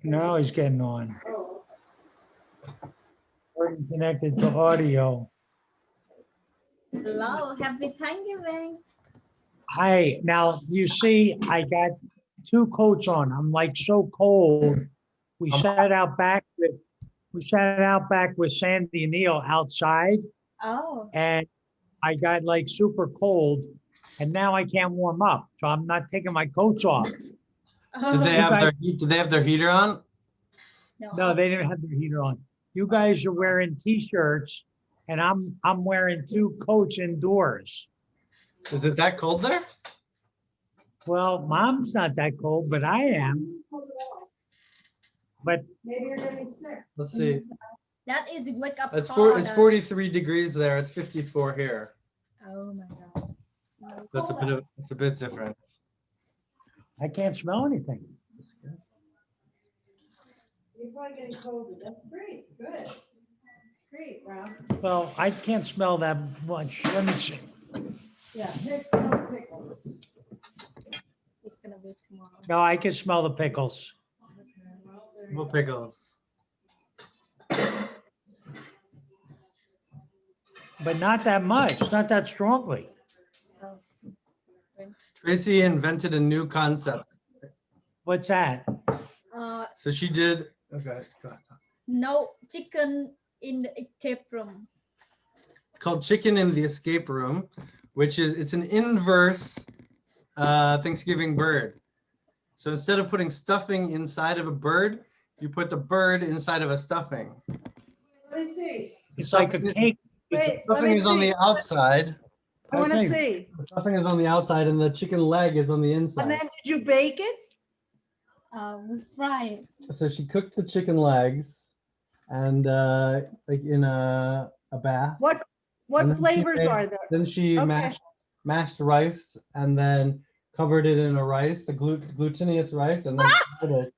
Now he's getting on. We're connected to audio. Hello, happy Thanksgiving. Hi, now you see, I got two coats on. I'm like so cold. We sat out back with Sandy and Neil outside, Oh, and I got like super cold, and now I can't warm up, so I'm not taking my coats off. Did they have their heater on? No, they didn't have their heater on. You guys are wearing t-shirts, and I'm wearing two coats indoors. Is it that cold there? Well, Mom's not that cold, but I am. But Maybe you're getting sick. Let's see. that is wake up It's call. it's 43 degrees there. It's 54 here. Oh my God. That's a bit different. I can't smell anything. You're probably getting COVID. That's great. Good. Great, Rob. Well, I can't smell that much. Let me see. Yeah, Nick smells pickles. It's gonna be tomorrow. No, I can smell the pickles. Well, there you No go. pickles. But not that much, not that strongly. Tracy invented a new concept. What's that? So she did. Okay, go ahead. No chicken in the escape room. It's called Chicken in the Escape Room, which is it's an inverse Thanksgiving bird. So instead of putting stuffing inside of a bird, you put the bird inside of a stuffing. Let me see. It's like a cake. Wait, The let stuffing me is on see. the outside. I want to Okay. see. The stuffing is on the outside, and the chicken leg is on the inside. And then did you bake it? We fry it. So she cooked the chicken legs, and like in a bath. What And then she flavors made- are there? Then she Okay. mashed rice and then covered it in a rice, the glutinous rice, and then put it.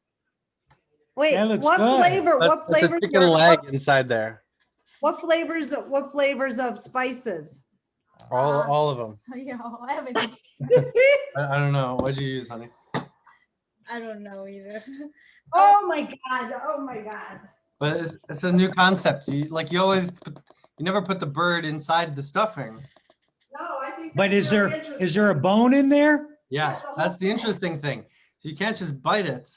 Wait, That looks what good. flavor? What That's a flavors? chicken are- leg inside there. What flavors? What flavors of spices? All of them. Yeah, I haven't. I don't know. What'd you use, honey? I don't know either. Oh my God! Oh my God! But it's a new concept. You never put the bird inside the stuffing. No, I think. But that's is really there interesting. a bone in there? Yes, the whole that's the thing. interesting thing. So you can't just bite it.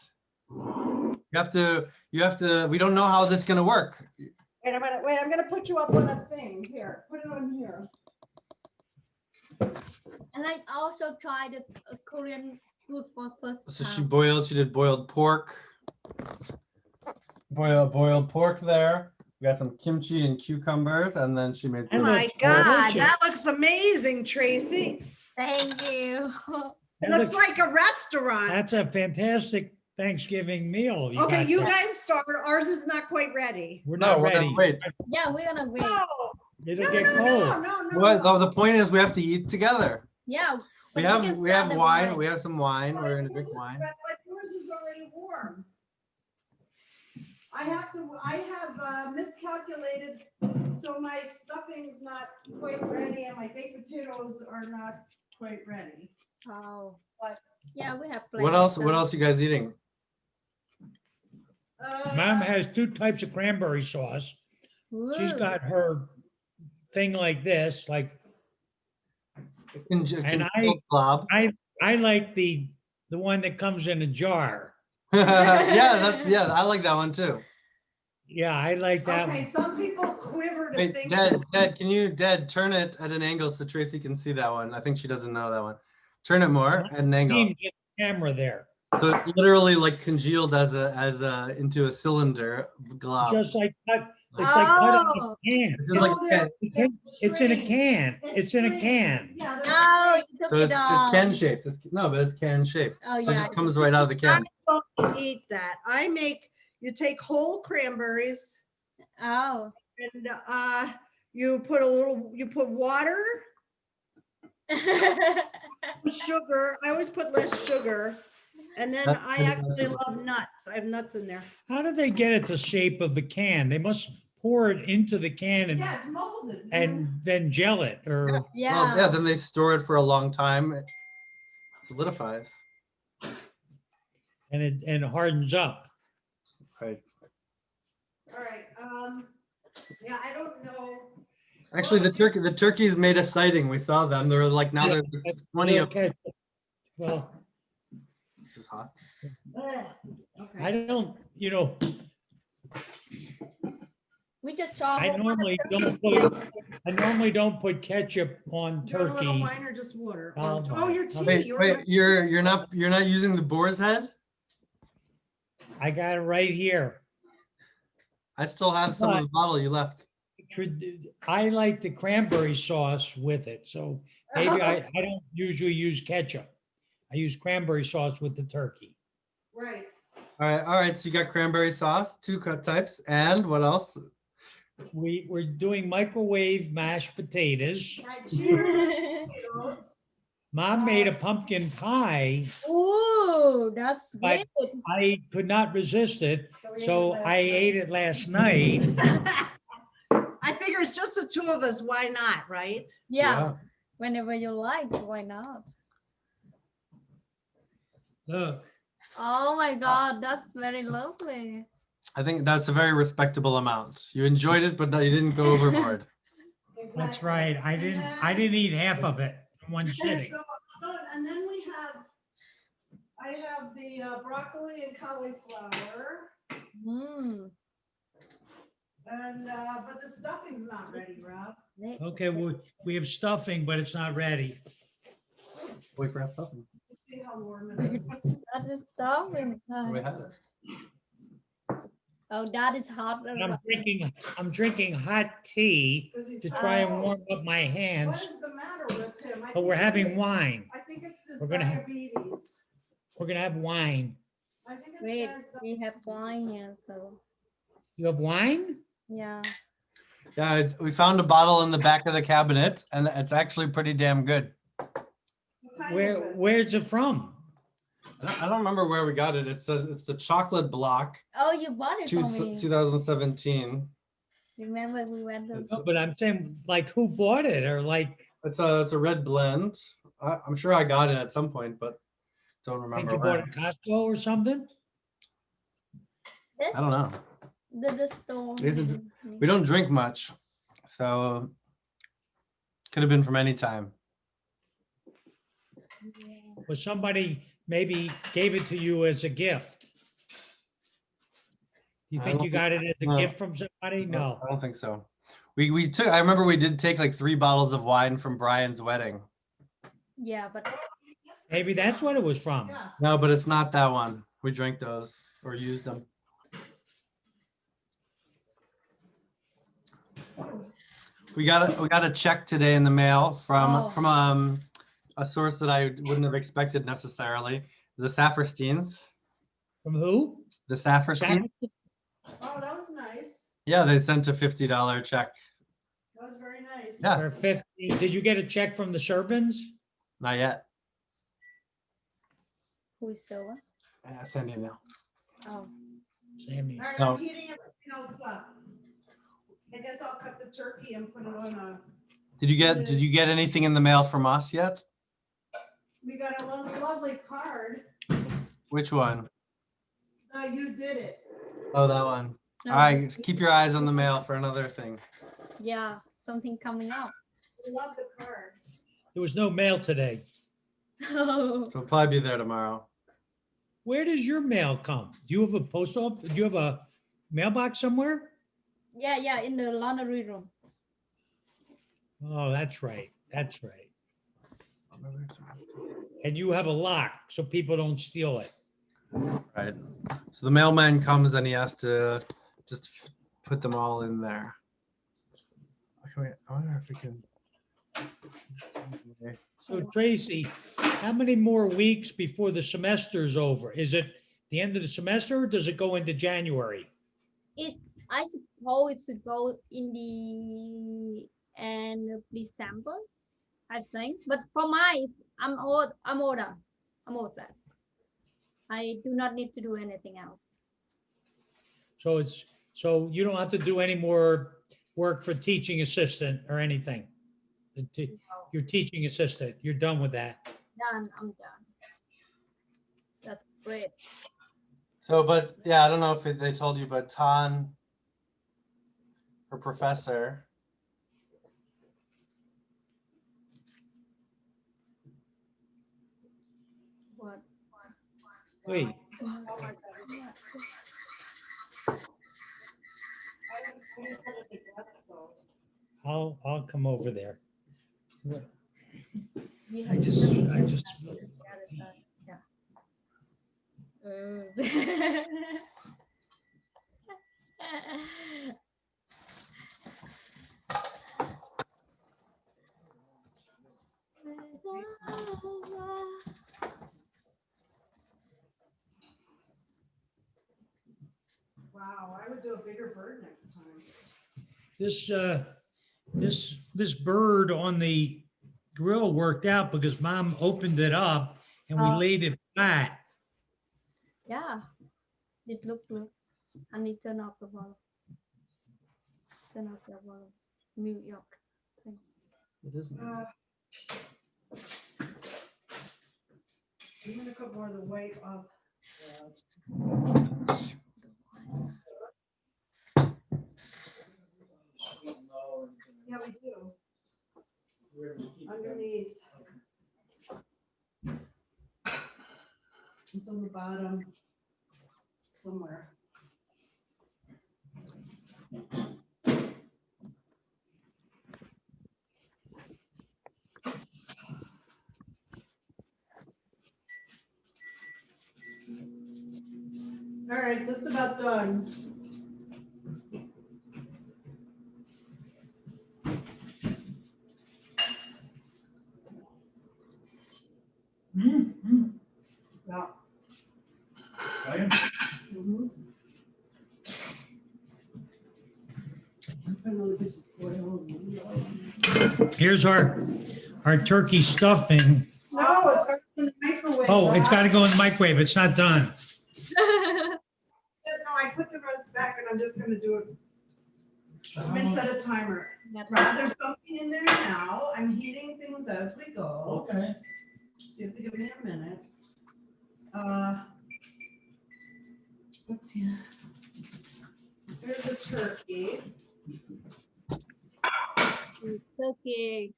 You have to. We don't know how that's gonna work. Wait a minute. Wait, I'm gonna put you up on a thing here. Put it on here. And I also tried the Korean food for first So time. she did boiled pork. Boiled pork there. We got some kimchi and cucumbers, and then she made Oh It some. my looks God, delicious. that looks amazing, Tracy. Thank you. It That looks like a restaurant. That's a fantastic Thanksgiving meal. Okay, got you there. guys start. Ours is not quite ready. We're No, not we're ready. gonna wait. Yeah, we're gonna wait. No, It'll no, get no, cold. no. Well, no, the point is we have to eat together. Yeah. We but have can we start have the wine. We have some wine. But We're gonna yours drink is- wine. but yours is already warm. I have miscalculated, so my stuffing's not quite ready and my baked potatoes are not quite ready. Oh. What? Yeah, we have What else? What else you guys eating? Mom has two types of cranberry sauce. She's got her thing like this, like, And I like the one that comes in a jar. yeah, I like that one too. Yeah, I like that Okay, one. some people quiver to Wait, think. Dad, can you turn it at an angle so Tracy can see that one? I think she doesn't know that one. Turn it more at an angle. Get the camera there. So it literally like congealed as into a cylinder glob. Just like cut, it's like cut out Oh. of a can. This is like It's in a can. It's in a can. Yeah, Oh, you took so it it's off. can shaped. No, but it's can shaped. Oh, So it yeah. just comes right out of the can. I don't eat that. You take whole cranberries Oh. and you put water, sugar. I always put less sugar. And then That's I pretty actually much- love nuts. I have nuts in there. How did they get it the shape of the can? They must pour it into the can Yeah, it's molded. and then gel it, or Well, Yeah. yeah, then they store it for a long time. It solidifies. and it hardens up. Right. All right, yeah, I don't know. Actually, the turkeys made a sighting. We saw them. There were like now there's 20 of them. Okay. Well, This is hot. Ugh, I Okay. don't, We just saw. I one of normally the don't turkeys. I normally don't put ketchup on You want a little turkey. wine or just water? I'll Oh, buy. your tea. Wait, You're wait, you're not using the boar's head? I got it right here. I still have some of the bottle you left. I like the cranberry sauce with it, so maybe I don't usually use ketchup. I use cranberry sauce with the turkey. Right. All right. So you got cranberry sauce, 2 cut types, and what else? We're doing microwave mashed potatoes. Got cheers, potatoes. Mom made a pumpkin pie. Ooh, that's But- good. I could not resist it, we so ate it last I night. ate it last night. I figure it's just the 2 of us. Why not, right? Yeah, whenever you like, why not? Look, Oh my God, that's very lovely. I think that's a very respectable amount. You enjoyed it, but you didn't go overboard. that's Exactly. right. I didn't eat half of it in one sitting. And then I have the broccoli and cauliflower, Mm. and but the stuffing's not ready, Rob. Okay, we have stuffing, but it's not ready. Wait for something. Let's see how warm it is. That is stuffing. We had it. Oh, that is hot. And I'm drinking hot tea 'Cause he's to try and so- warm up my What hands, is the matter with him? I but think we're it's having his- wine. I think it's his We're gonna have- diabetes. We're gonna have wine. I think it's Great, Dad's we have wine here, so You have wine? yeah. Yeah, we found a bottle in the back of the cabinet, and it's actually pretty damn good. What kind is it? Where's it from? I don't remember where we got it. It says it's the chocolate block, Oh, you bought it for me. 2017. Remember we went to. It's No, but I'm saying, like, who bought it, or like, it's a red blend. I'm sure I got it at some point, but don't think remember you bought it where. at Costco or something? This, I don't know. the store. This is- We don't drink much, so could have been from any time. Or somebody maybe gave it to you as a gift? You I think don't you got it as a no. gift from somebody? No. I don't think so. We took. I remember we did take like 3 bottles of wine from Brian's wedding. Yeah, but Maybe that's what it was from. Yeah. No, but it's not that one. We drank those or used them. We got a check today in the mail Oh. from a source that I wouldn't have expected necessarily. The Saffersteins. From who? The Saffersteins. Oh, that was nice. Yeah, they sent a $50 check. That was very nice. Yeah. For 50. Did you get a check from the Sherbins? Not yet. who is so? Send you now. Oh, Sammy. All right, No. I'm heating everything else up. I guess I'll cut the turkey and put it on a, Did you get anything in the mail from us yet? we got a lovely card. Which one? You did it. Oh, that one. no, All right, keep your eyes on the mail for another thing. yeah, something coming up. We love the card. There was no mail today. Oh, So it'll probably be there tomorrow. Where does your mail come? Do you have a post office? Do you have a mailbox somewhere? yeah, in the laundry room. Oh, that's right. That's right. And you have a lock so people don't steal it. Right. So the mailman comes and he has to just put them all in there. Okay, I wonder if we can. So Tracy, how many more weeks before the semester's over? Is it the end of the semester or does it go into January? I suppose it should go in the end of December, I think. But for mine, I'm all set. I do not need to do anything else. So you don't have to do any more work for teaching assistant or anything. Your teaching assistant, you're done with that. Done. I'm done. That's great. So, but yeah, I don't know if they told you, but Tan, her professor, What? Wait, Oh my God. I didn't put any guts, though. I'll come over there. What- You I have just, to- I just. Yeah. Wow, I would do a bigger bird next time. This bird on the grill worked out because Mom opened it up and we Oh. laid it flat. Yeah. It look. I need to turn off the volume. Turn off the volume. New York. it is. I'm gonna put more of the white up. Yeah, we do. Underneath. It's on the bottom somewhere. All right, just about done. Yeah. Mhm. Another piece of foil. Here's our turkey stuffing. No, it's got to go in the microwave. Oh, it's Rob. got to go in the microwave. It's not done. No, I put the rest back and I'm just gonna do it. Let me set a timer. That- Rob, there's something in there now. I'm heating things as we go. Okay. So you have to give me a minute. There's a turkey. Okay.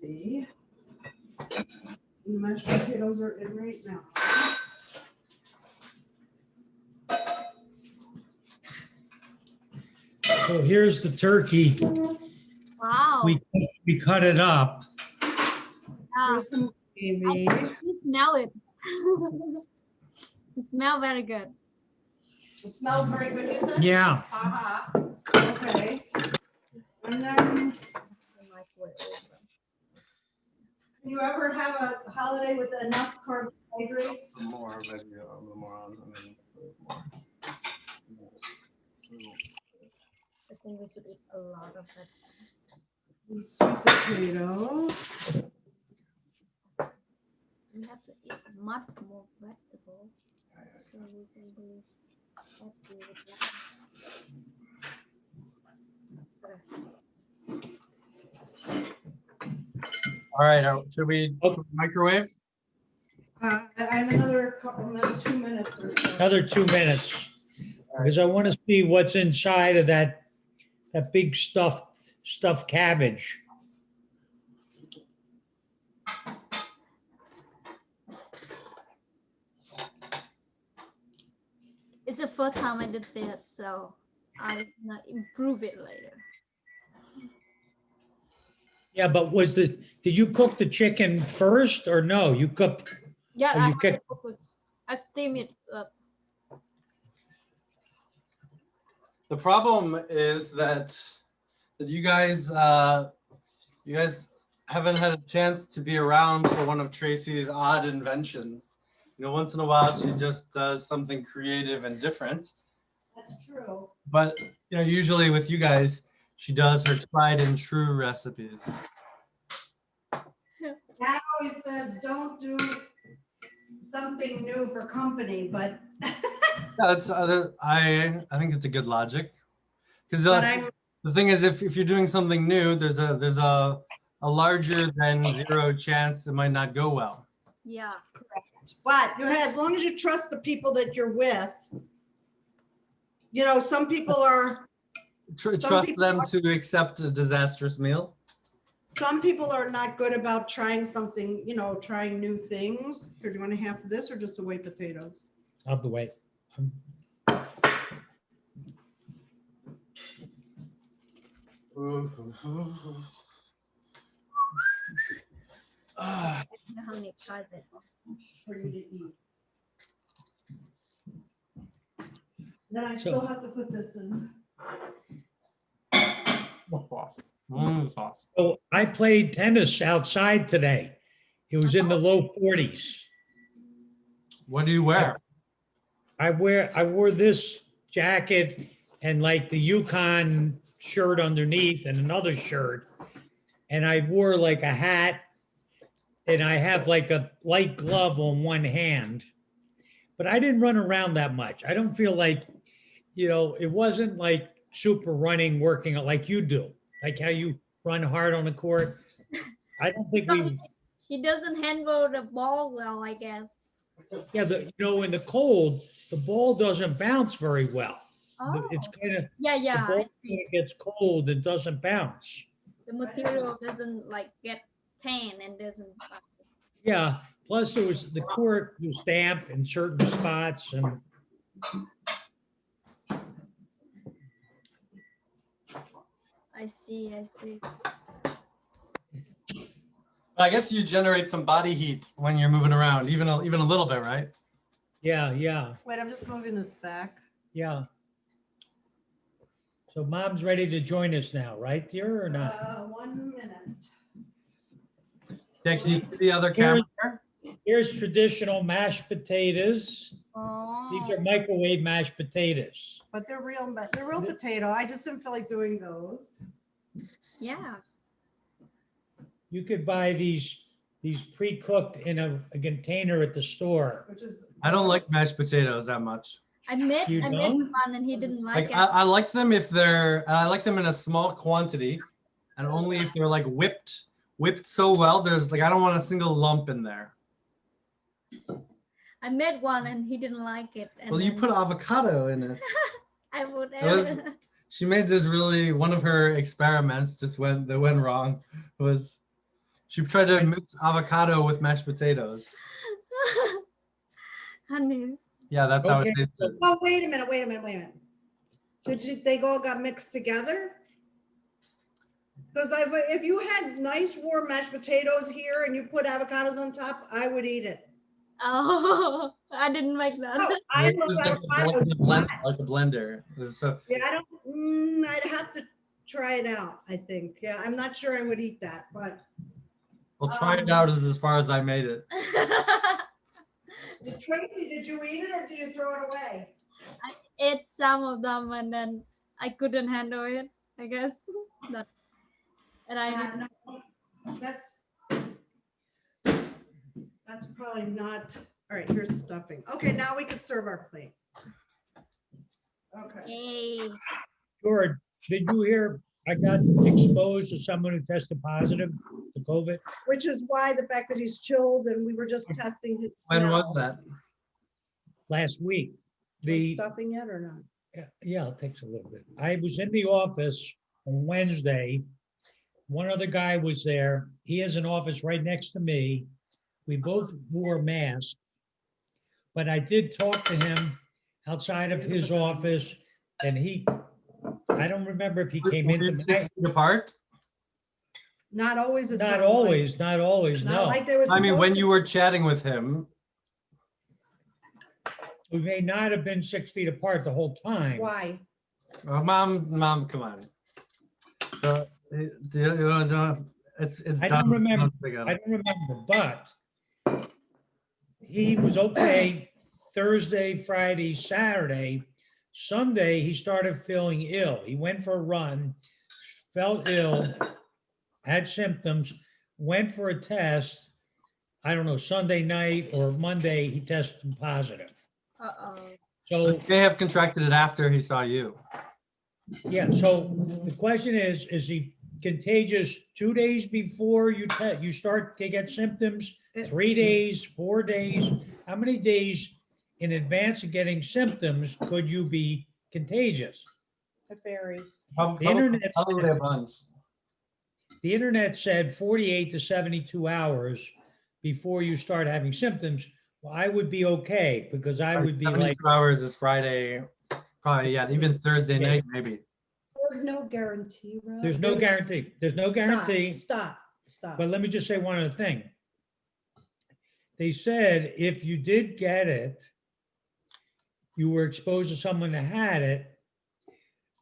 And the mashed potatoes are in right now. So here's the turkey. Wow. We cut it up. Yeah. Here's some gravy. You smell it. It smells very good. It smells very good, you said? Yeah. Okay. And then, can you ever have a holiday with enough carbohydrates? Some more, maybe a little more on. I mean, more. I think we should eat a lot of that. Sweet potato. We have to eat much more vegetable so we can be happy with that. All right, should we microwave? I have another 2 minutes or so. Another 2 minutes. Because I want to see what's inside of that big stuffed cabbage. It's the first time I did this, so I'm gonna improve it later. Yeah, but did you cook the chicken first or no? You cooked, Yeah, Oh, I you have cook- to cook it. I steam it up. The problem is that you guys haven't had a chance to be around for one of Tracy's odd inventions. You know, once in a while she just does something creative and different. That's true. But you know, usually with you guys, she does her tried and true recipes. Dad always says, don't do something new for company, but, That's I think it's a good logic. Because but I'm, the thing is, if you're doing something new, there's a larger than zero chance it might not go well. Yeah. But as long as you trust the people that you're with, you know, some people are Trust people them to accept a disastrous meal. not good about trying something, you know, trying new things. Here, do you want to have this or just the white potatoes? Of the way. Honey, try it. For you to eat. Then I So- still have to put this in. So I played tennis outside today. It was in the low 40s. What do you wear? I wore this jacket and like the Yukon shirt underneath and another shirt. And I wore like a hat and I have like a light glove on one hand. But I didn't run around that much. I don't feel like, it wasn't like super running, working like you do, like how you run hard on the court. I don't think He doesn't handle the ball well, I guess. yeah, in the cold, the ball doesn't bounce very well. Oh. It's kind of, Yeah, the yeah. ball I when see. it gets cold, it doesn't bounce. The material doesn't like get tan and doesn't bounce. Yeah, plus the court was damp in certain spots and I see. I guess you generate some body heat when you're moving around, even a little bit, right? yeah. Wait, I'm just moving this back. Yeah. So mom's ready to join us now, right, dear, or not? 1 minute. Yeah, can you see the other camera? Here's traditional mashed potatoes. These Oh. are microwave mashed potatoes. But they're real potato. I just didn't feel like doing those. Yeah. You could buy these pre-cooked in a container at the store. Which is. I don't like mashed potatoes that much. I made You don't? one and he didn't like Like it. I like them I like them in a small quantity, and only if they're like whipped so well. There's like I don't want a single lump in there. I made one and he didn't like it. And Well, you then put avocado in it. I would. She made this one of her experiments that went wrong. She tried to mix avocado with mashed potatoes. Honey. Yeah, that's how it Okay. tasted. Oh, wait a minute. They all got mixed together? Because if you had nice warm mashed potatoes here and you put avocados on top, I would eat it. Oh, I didn't make that. Oh, I It love was like avocados. like a blender. So Yeah, I'd have to try it out, I think. Yeah, I'm not sure I would eat that, but we'll try it out as far as I made it. Tracy, did you eat it or did you throw it away? Ate some of them and then I couldn't handle it, I guess. And I No, that's probably not. All right, here's stuffing. Okay, now we could serve our plate. Okay. Hey. George, did you hear I got exposed to someone who tested positive to COVID? Which is why the fact that he's chilled and we were just testing his When was smell. that? Last week. Was stuffing it or not? Yeah, it takes a little bit. I was in the office on Wednesday. One other guy was there. He has an office right next to me. We both wore masks. But I did talk to him outside of his office and I don't remember if he came Were into you my, 6 feet apart? Not always. it not sounds always, like. Not no. like they were I mean, supposed when to. you were chatting with him, We may not have been 6 feet apart the whole time. Why? mom, come on. So, it's I done. don't remember. Don't pick on I it. don't remember, but he was okay Thursday, Friday, Saturday. Sunday, he started feeling ill. He went for a run, felt ill, had symptoms, went for a test. I don't know, Sunday night or Monday, he tested positive. Uh-oh. So So, he may have contracted it after he saw you. yeah, so the question is he contagious 2 days before you start to get symptoms, 3 days, 4 days? How many days in advance of getting symptoms could you be contagious? It varies. The internet Probably a bunch. The internet said 48 to 72 hours before you start having symptoms. Well, I would be okay because I would be 72 like, hours is Friday, probably, yeah, even Thursday night, maybe. There's no guarantee, Rob. there's no guarantee. There's no guarantee. Stop. But let me just say one other thing. They said if you did get it, you were exposed to someone that had it,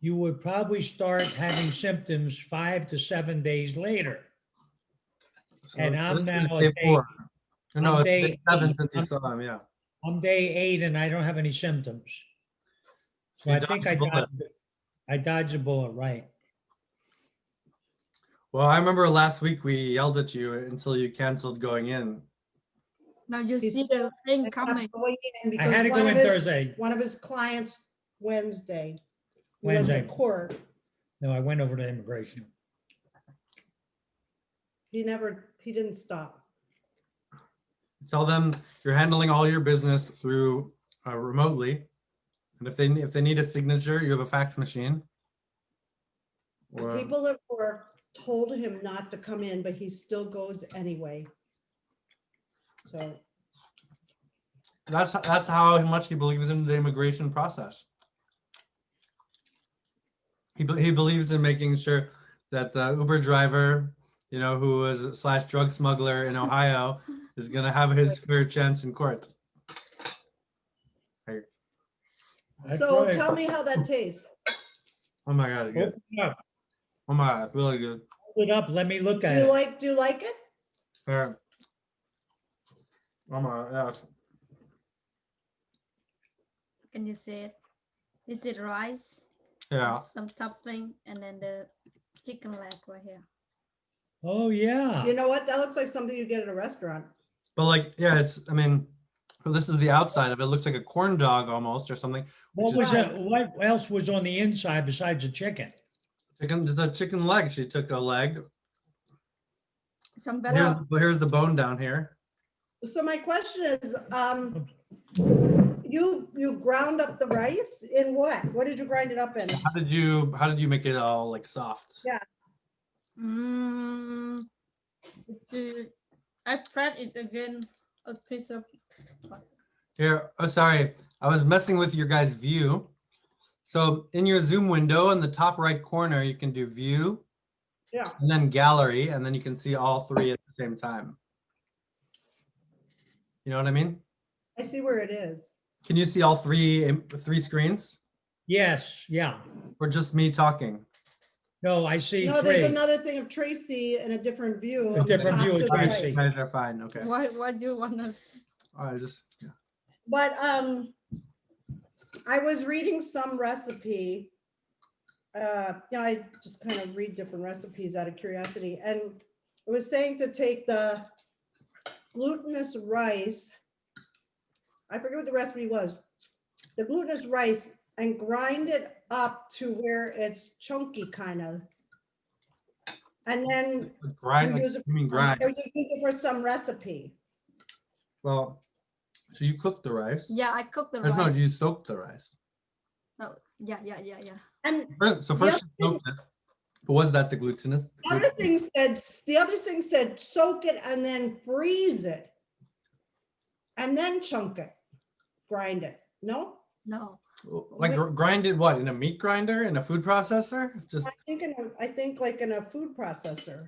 you would probably start having symptoms 5 to 7 days later. So And this I'm is now day at day, 4. No, I'm it's day day 7 8. since you saw him, yeah. I'm day 8 and I don't have any symptoms. So You I think dodged a bullet. I dodged a bullet, right? Well, I remember last week we yelled at you until you canceled going in. Now you He's see still- the thing I'm coming. going in I because had to go one in of his- Thursday. One of his clients Wednesday. Went to Wednesday. court. No, I went over to immigration. He didn't stop. Tell them you're handling all your business through remotely. And if they need a signature, you have a fax machine. The Or, people at work told him not to come in, but he still goes anyway. So that's how much he believes in the immigration process. He believes in making sure that the Uber driver, you know, who is / drug smuggler in Ohio, is gonna have his fair chance in court. That's so right. tell me how that tastes. Oh my God, it's good. Open it up. Oh my God, it's really good. Hold it up. Let me look Do at you it. like it? Here. Oh my God. Can you see it? Is it rice? Yeah. Some topping and then the chicken leg right here. Oh, yeah. You know what? That looks like something you get at a restaurant. But like, yeah, I mean, well, this is the outside of it. It looks like a corn dog almost or something. What which was is that? What else was on the inside besides the chicken? chicken, just a chicken leg. She took a leg. Some Here's, better. here's the bone down here. So my question is, you ground up the rice in what? What did you grind it up in? How did you make it all like soft? Yeah. I press it again. A piece of. Here, oh, sorry. I was messing with your guys' view. So in your Zoom window in the top right corner, you can do view. Yeah. And then gallery, and then you can see all 3 at the same time. You know what I mean? I see where it is. Can you see all 3 screens? Yes, yeah. Or just me talking? No, I see No, there's 3. another thing of Tracy in a different view. A on the different top view of to the Tracy. right. You guys are fine, okay. Why do you wanna? I just, yeah. But I was reading some recipe. I just kind of read different recipes out of curiosity, and it was saying to take the glutinous rice. I forget what the recipe was. The glutinous rice and grind it up to where it's chunky, kind of. And then Grind, you like, use it you mean for grind? or you use it for some recipe. Well, so you cook the rice? Yeah, I cook the Or no, rice. you soak the rice. No, yeah. And So first you soaked it. But was that the glutinous? the other thing said soak it and then freeze it. And then chunk it, grind it. No? No. Like grind it what, in a meat grinder, in a food processor? Just, I think like in a food processor.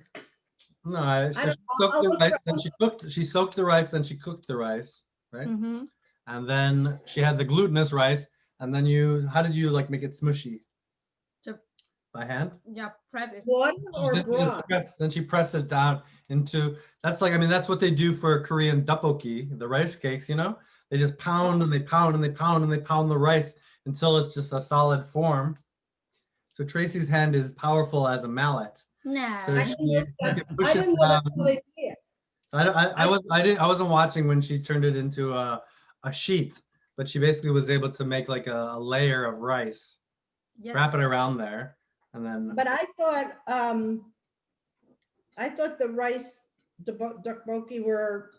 no, I don't she know. soaked I'll the look rice, it then she soaked the rice, then she cooked the rice, right? Mm-hmm. And then she had the glutinous rice, and then how did you like make it smushy? So- By hand? Yeah, press it. Water or Then you just broth? then she pressed it down into, that's like, I mean, that's what they do for Korean tteokbokki, the rice cakes, you know? They just pound and they pound and they pound and they pound the rice until it's just a solid form. So Tracy's hand is powerful as a mallet. No. So I she didn't can push I it didn't know that's down. how they did it. I wasn't watching when she turned it into a sheath, but she basically was able to make like a layer of rice, Yes. wrap it around there, and then But I thought I thought the rice tteokbokki were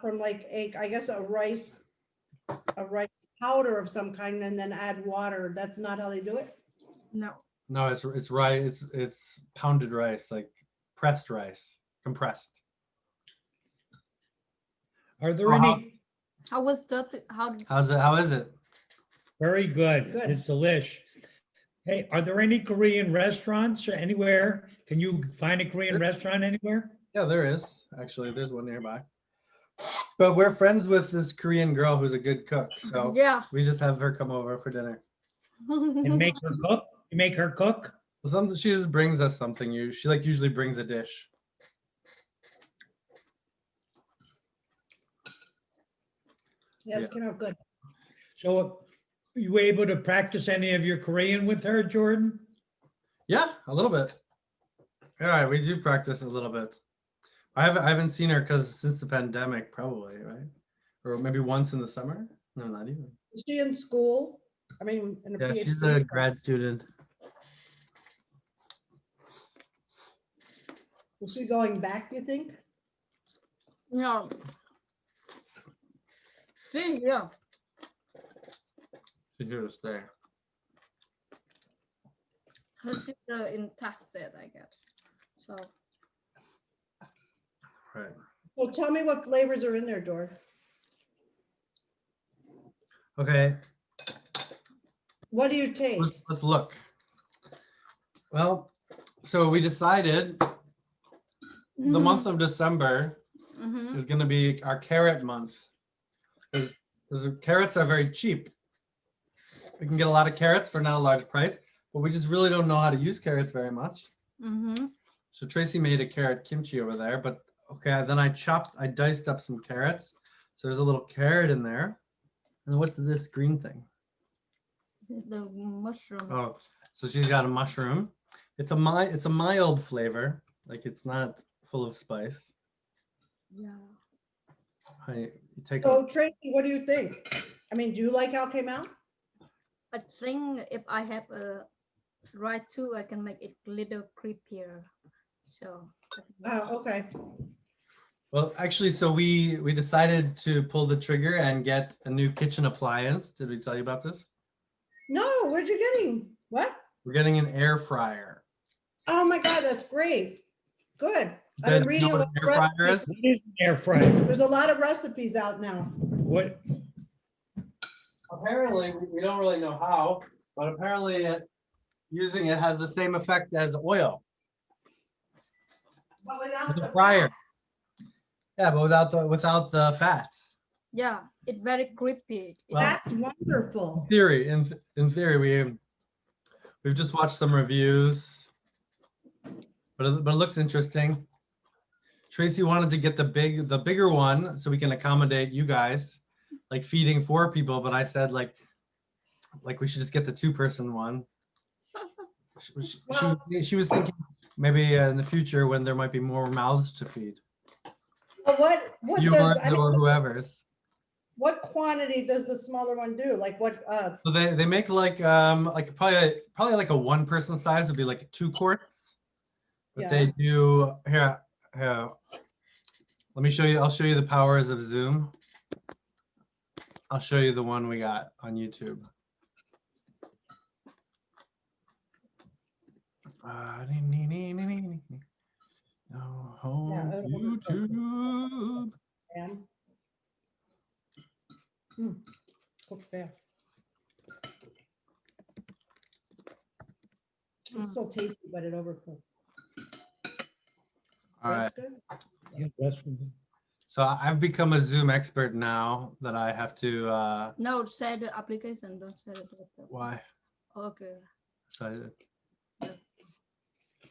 from like I guess a rice powder of some kind and then add water. That's not how they do it? No. No, it's rice. It's pounded rice, like pressed rice, compressed. Are there Oh, any? How was that? How? How's it? How is it? Very good. Good. It's delish. Hey, are there any Korean restaurants or anywhere? Can you find a Korean restaurant anywhere? Yeah, there is. Actually, there's one nearby. But we're friends with this Korean girl who's a good cook. So Yeah. we just have her come over for dinner. And make her cook? You make her cook? Well, she just brings us something. She like usually brings a dish. Yeah, Yeah. it came out good. So were you able to practice any of your Korean with her, Jordan? Yeah, a little bit. All right, we do practice a little bit. I haven't seen her since the pandemic, probably, right? Or maybe once in the summer. No, not even. Is she in school? I mean, in a Yeah, PhD? she's a grad student. Is she going back, you think? No. See, yeah. She's here to stay. Her sister in Texas, I guess. So Right. Well, tell me what flavors are in there, Dor. Okay. What do you taste? Let's look. Well, so we decided the month of December Mhm. is going to be our carrot month because carrots are very cheap. We can get a lot of carrots for not a large price, but we just really don't know how to use carrots very much. Mhm. So Tracy made a carrot kimchi over there, but okay, then I diced up some carrots. So there's a little carrot in there. And what's this green thing? The mushroom. Oh, so she's got a mushroom. It's a mild flavor, like it's not full of spice. Yeah. You take So Tracy, what do you think? I mean, do you like how it came out? I think if I have a right tool, I can make it a little creepier. So. Okay. Well, actually, so we decided to pull the trigger and get a new kitchen appliance. Did we tell you about this? No, where'd you getting? What? We're getting an air fryer. Oh my God, that's great. Good. I've Ben, been do you know reading a what lot an of air fryer is? recipes. What is an air fryer? There's a lot of recipes out now. What? Apparently, we don't really know how, but apparently using it has the same effect as oil. But without With the a fryer. fat. Yeah, but without the fat. Yeah, it's very creepy. Well, That's wonderful. In theory, we've just watched some reviews, but it looks interesting. Tracy wanted to get the bigger one so we can accommodate you guys, like feeding 4 people. But I said like we should just get the 2-person one. She was thinking maybe in the future when there might be more mouths to feed. But what Yours does, or whoever's. what quantity does the smaller one do? Like what, So they make like probably like a 1-person size would be like 2 quarts. But Yeah. they do here. Let me show you. I'll show you the powers of Zoom. I'll show you the one we got on YouTube. YouTube. Pam? Cooked fast. It's still tasty, but it overcooked. All right. That's good. Yeah, that's from the- So I've become a Zoom expert now that I have to. No, say the application. Don't say the laptop. Why? Okay. So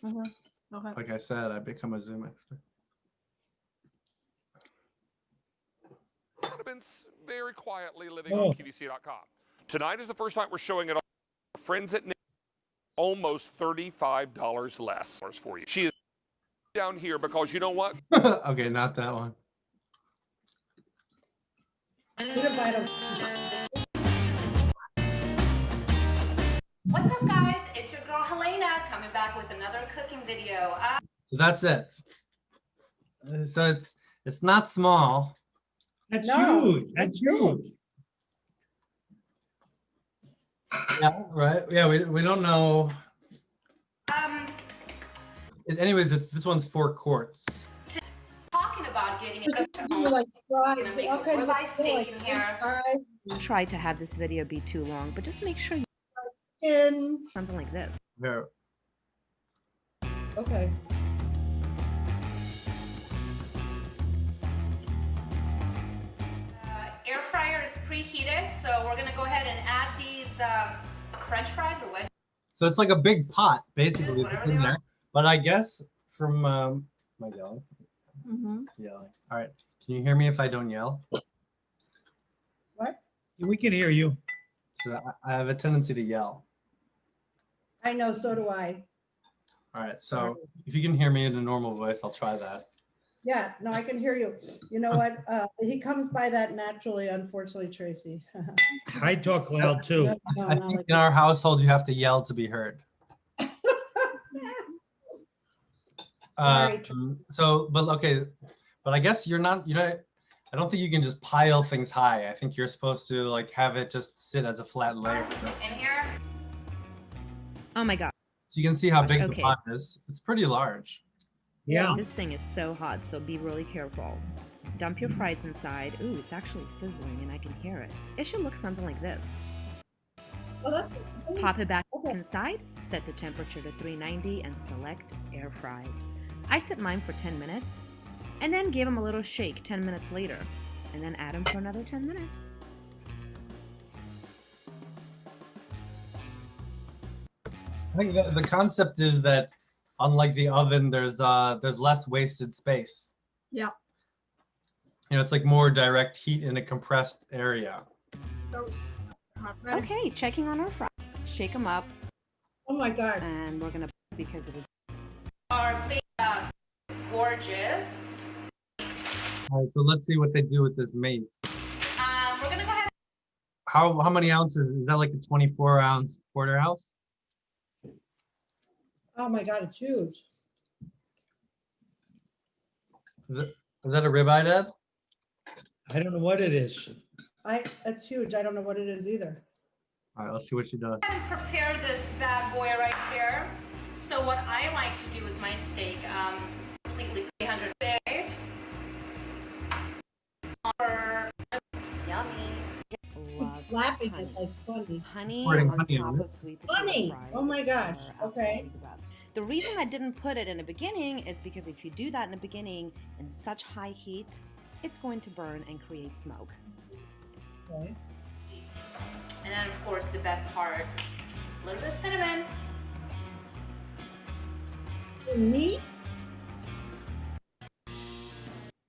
Mhm. Okay. like I said, I've become a Zoom expert. Would have been very quietly living Oh. on QVC.com. Tonight is the first night we're showing it on Friends at Nick, almost $35 less for you. She is down here because you know what? Okay, not that one. Peanut butter. What's up, guys? It's your girl Helena coming back with another cooking video. So that's it. So it's not small. That's No, huge. That's huge. Yeah, right. Yeah, we don't know. Anyways, this one's 4 quarts. Talking about getting it You like fried, gonna make all a kinds of ribeye steak in here. fried Try to have this video be too long, but just make sure you in. something like this. Here. Okay. Air fryer is preheated, so we're gonna go ahead and add these French fries or wedges. So it's like a big pot, basically, Whatever in they there. are. But I guess from my yelling. Mhm. Yelling. All right. Can you hear me if I don't yell? We can hear you. 'Cause I have a tendency to yell. I know, so do I. All right. So if you can hear me in a normal voice, I'll try that. Yeah, no, I can hear you. You know what? He comes by that naturally, unfortunately, Tracy. I talk loud too. No, I not think like in our household, you have to yell to be heard. Sorry. But okay, but I guess you're not, I don't think you can just pile things high. I think you're supposed to like have it just sit as a flat layer. In here. Oh my god, So you can see how big the Okay. pot is. It's pretty large. Yeah. this thing is so hot, so be really careful. Dump your fries inside. Ooh, it's actually sizzling and I can hear it. It should look something like this. Oh, that's Pop it back Okay. inside, set the temperature to 390 and select air fry. I set mine for 10 minutes and then gave them a little shake 10 minutes later and then add them for another 10 minutes. I think the concept is that unlike the oven, there's less wasted space. Yeah. It's like more direct heat in a compressed area. Okay, checking on our fries. Shake them up Oh my God. and we're gonna, because it was Our big, gorgeous. All right, so let's see what they do with this mace. We're gonna go ahead. How many ounces? Is that like a 24-ounce porterhouse? Oh my God, it's huge. Is that a ribeye, Dad? I don't know what it is. It's huge. I don't know what it is either. All right, let's see what she does. And prepare this bad boy right here. So what I like to do with my steak, completely 300 baked. Yummy. It's love flapping honey. it like funny. Honey Pouring on honey top on it. of sweet potato Honey! fries. Oh my gosh, are okay. absolutely the best. The reason I didn't put it in the beginning is because if you do that in the beginning in such high heat, it's going to burn and create smoke. Okay. And then of course the best part, a little bit of cinnamon. Me?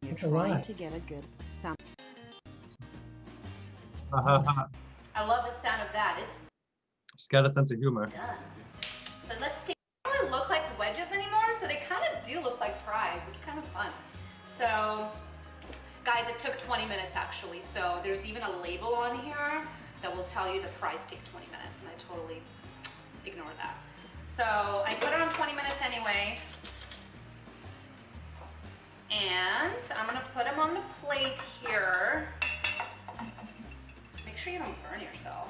You're That's a trying lot. to get a good found. I love the sound of that. It's She's got a sense of humor. done. So let's take, they don't really look like wedges anymore, so they kind of do look like fries. It's kind of fun. So guys, it took 20 minutes actually. So there's even a label on here that will tell you the fries take 20 minutes, and I totally ignore that. So I put it on 20 minutes anyway. And I'm gonna put them on the plate here. Make sure you don't burn yourself.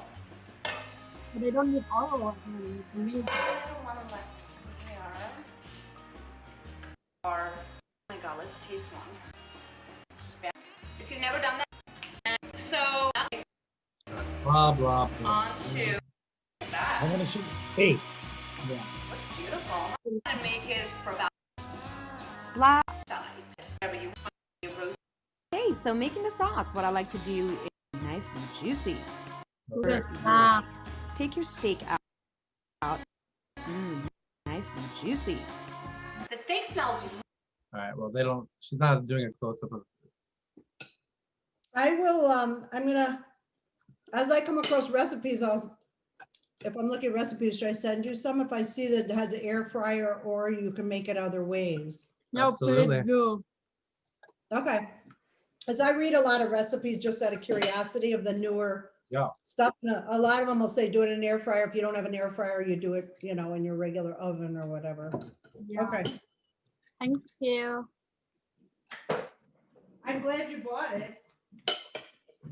They don't need all of them. There's a little one left here. Or, oh my god, let's taste one. If you've never done that. So, Blah, blah, blah. on to I that. want to see. Hey, Looks beautiful. I'm gonna make it for about Blah. side. Whatever you want. You roast. Okay, so making the sauce, what I like to do is nice and juicy. Okay. Take your steak out. Nice and juicy. The steak smells All right, well, she's not doing a close-up of I will, I'm gonna, as I come across recipes, if I'm looking at recipes, should I send you some if I see that it has an air fryer, or you can make it other ways? No, Absolutely. please do. Okay. As I read a lot of recipes just out of curiosity of the newer Yeah. stuff, a lot of them will say do it in an air fryer. If you don't have an air fryer, you do it, in your regular oven or whatever. Yeah. Okay. Thank you. I'm glad you bought it.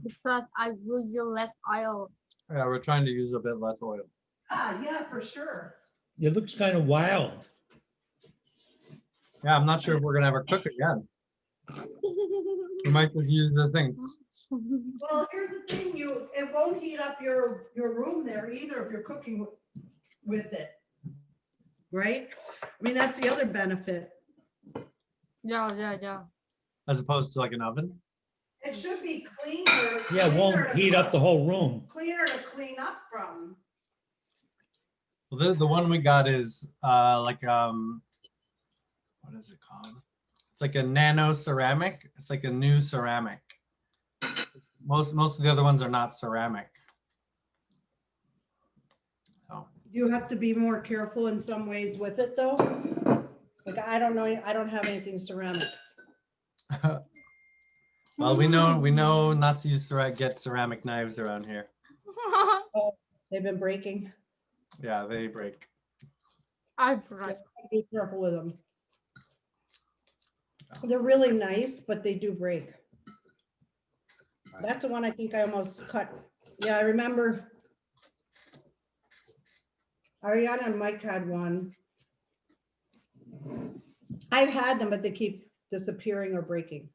Because I use you less oil. Yeah, we're trying to use a bit less oil. Yeah, for sure. It looks kind of wild. Yeah, I'm not sure if we're gonna ever cook again. We might just use this thing. Well, here's the thing, it won't heat up your room there either if you're cooking with it. Right? I mean, that's the other benefit. Yeah. As opposed to like an oven. It should be cleaner. Yeah, it cleaner won't to heat up cook- the whole room. Cleaner to clean up from. Well, the one we got is like what is it called? It's like a nano ceramic. It's like a new ceramic. Most of the other ones are not ceramic. So You have to be more careful in some ways with it though. Like, I don't know, I don't have anything ceramic. well, we know not to use get ceramic knives around here. They've been breaking. Yeah, they break. Be careful with them. They're really nice, but they do break. That's the one I think I almost cut. Yeah, I remember. Ariana and Mike had one. I've had them, but they keep disappearing or breaking.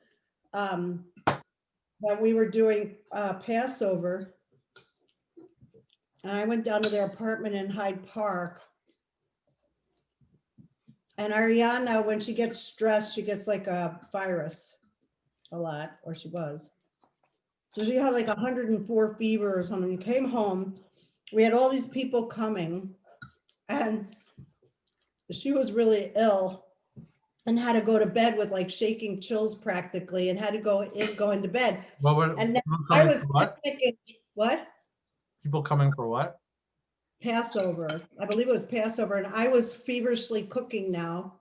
But we were doing Passover. And I went down to their apartment in Hyde Park. And Ariana, when she gets stressed, she gets like a virus a lot, or she was. So she had like 104 fever or something, came home. We had all these people coming and she was really ill and had to go to bed with like shaking chills practically and had to go into bed. And then I was thinking, what? People coming for what? Passover. I believe it was Passover. And I was feverishly cooking now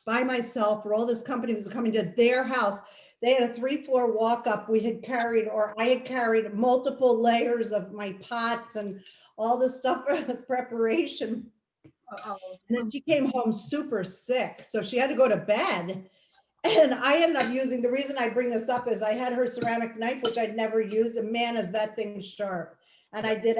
by myself, for all this company was coming to their house. They had a 3-floor walk up. I had carried multiple layers of my pots and all the stuff for the preparation. And then she came home super sick. So she had to go to bed. And I ended up using, the reason I bring this up is I had her ceramic knife, which I'd never used. And man, is that thing sharp. And I did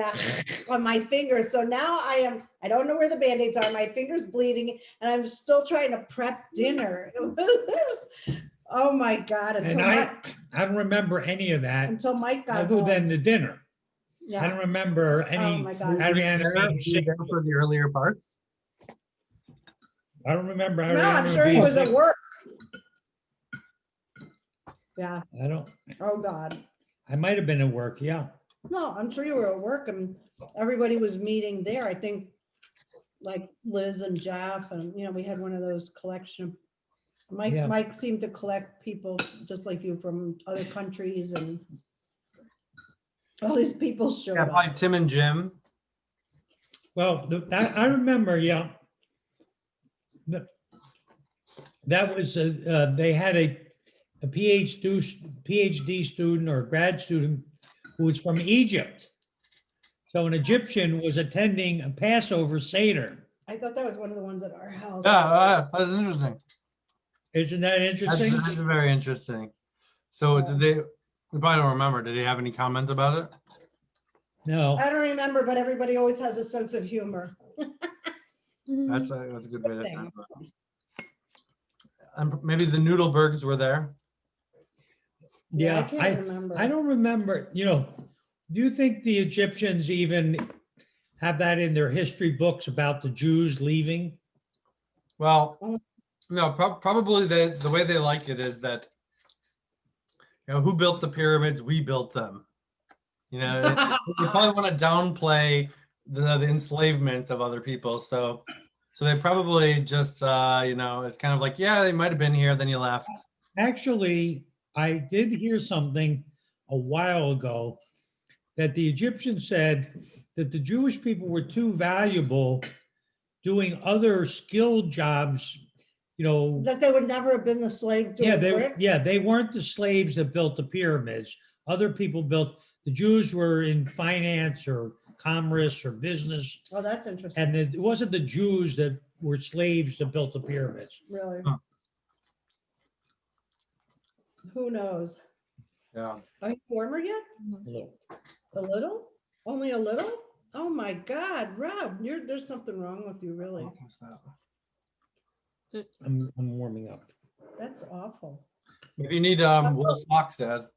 on my fingers. So now I don't know where the Band-Aids are. My finger's bleeding and I'm still trying to prep dinner. Oh my God. And I don't remember any of that Until Mike got other home. than the dinner. I Yeah. don't remember Oh any my God. Ariana being Were you sick. there for the earlier parts? I don't remember No, Ariana I'm sure he being was at sick. work. Yeah. I don't, Oh God. I might have been at work, yeah. No, I'm sure you were at work and everybody was meeting there. I think like Liz and Jeff and, we had one of those collection. Yeah. Mike seemed to collect people just like you from other countries and all these people showed Yeah, up. probably Tim and Jim. Well, I remember, yeah. That was, they had a PhD student or grad student who was from Egypt. So an Egyptian was attending a Passover Seder. I thought that was one of the ones at our house. Yeah, that's interesting. Isn't that interesting? That's very interesting. So did they, you probably don't remember, did they have any comments about it? No. I don't remember, but everybody always has a sense of humor. That's a good way to Thing. think about it. And maybe the Noodlebergs were there. Yeah, I Yeah, can't remember. I don't remember, do you think the Egyptians even have that in their history books about the Jews leaving? Well, no, probably the way they like it is that, who built the pyramids? We built them. They probably want to downplay the enslavement of other people. So they probably just, it's kind of like, yeah, they might have been here, then you left. Actually, I did hear something a while ago that the Egyptians said that the Jewish people were too valuable doing other skilled jobs, That they would never have been the slave to a brick. they weren't the slaves that built the pyramids. Other people built, the Jews were in finance or commerce or business. Oh, that's interesting. And it wasn't the Jews that were slaves that built the pyramids. Really? Huh. Who knows? Yeah. Are you warmer yet? Look, A little? Only a little? Oh my God, Rob, there's something wrong with you, really. What's that? I'm warming up. That's awful. Maybe you need wool socks, Dad.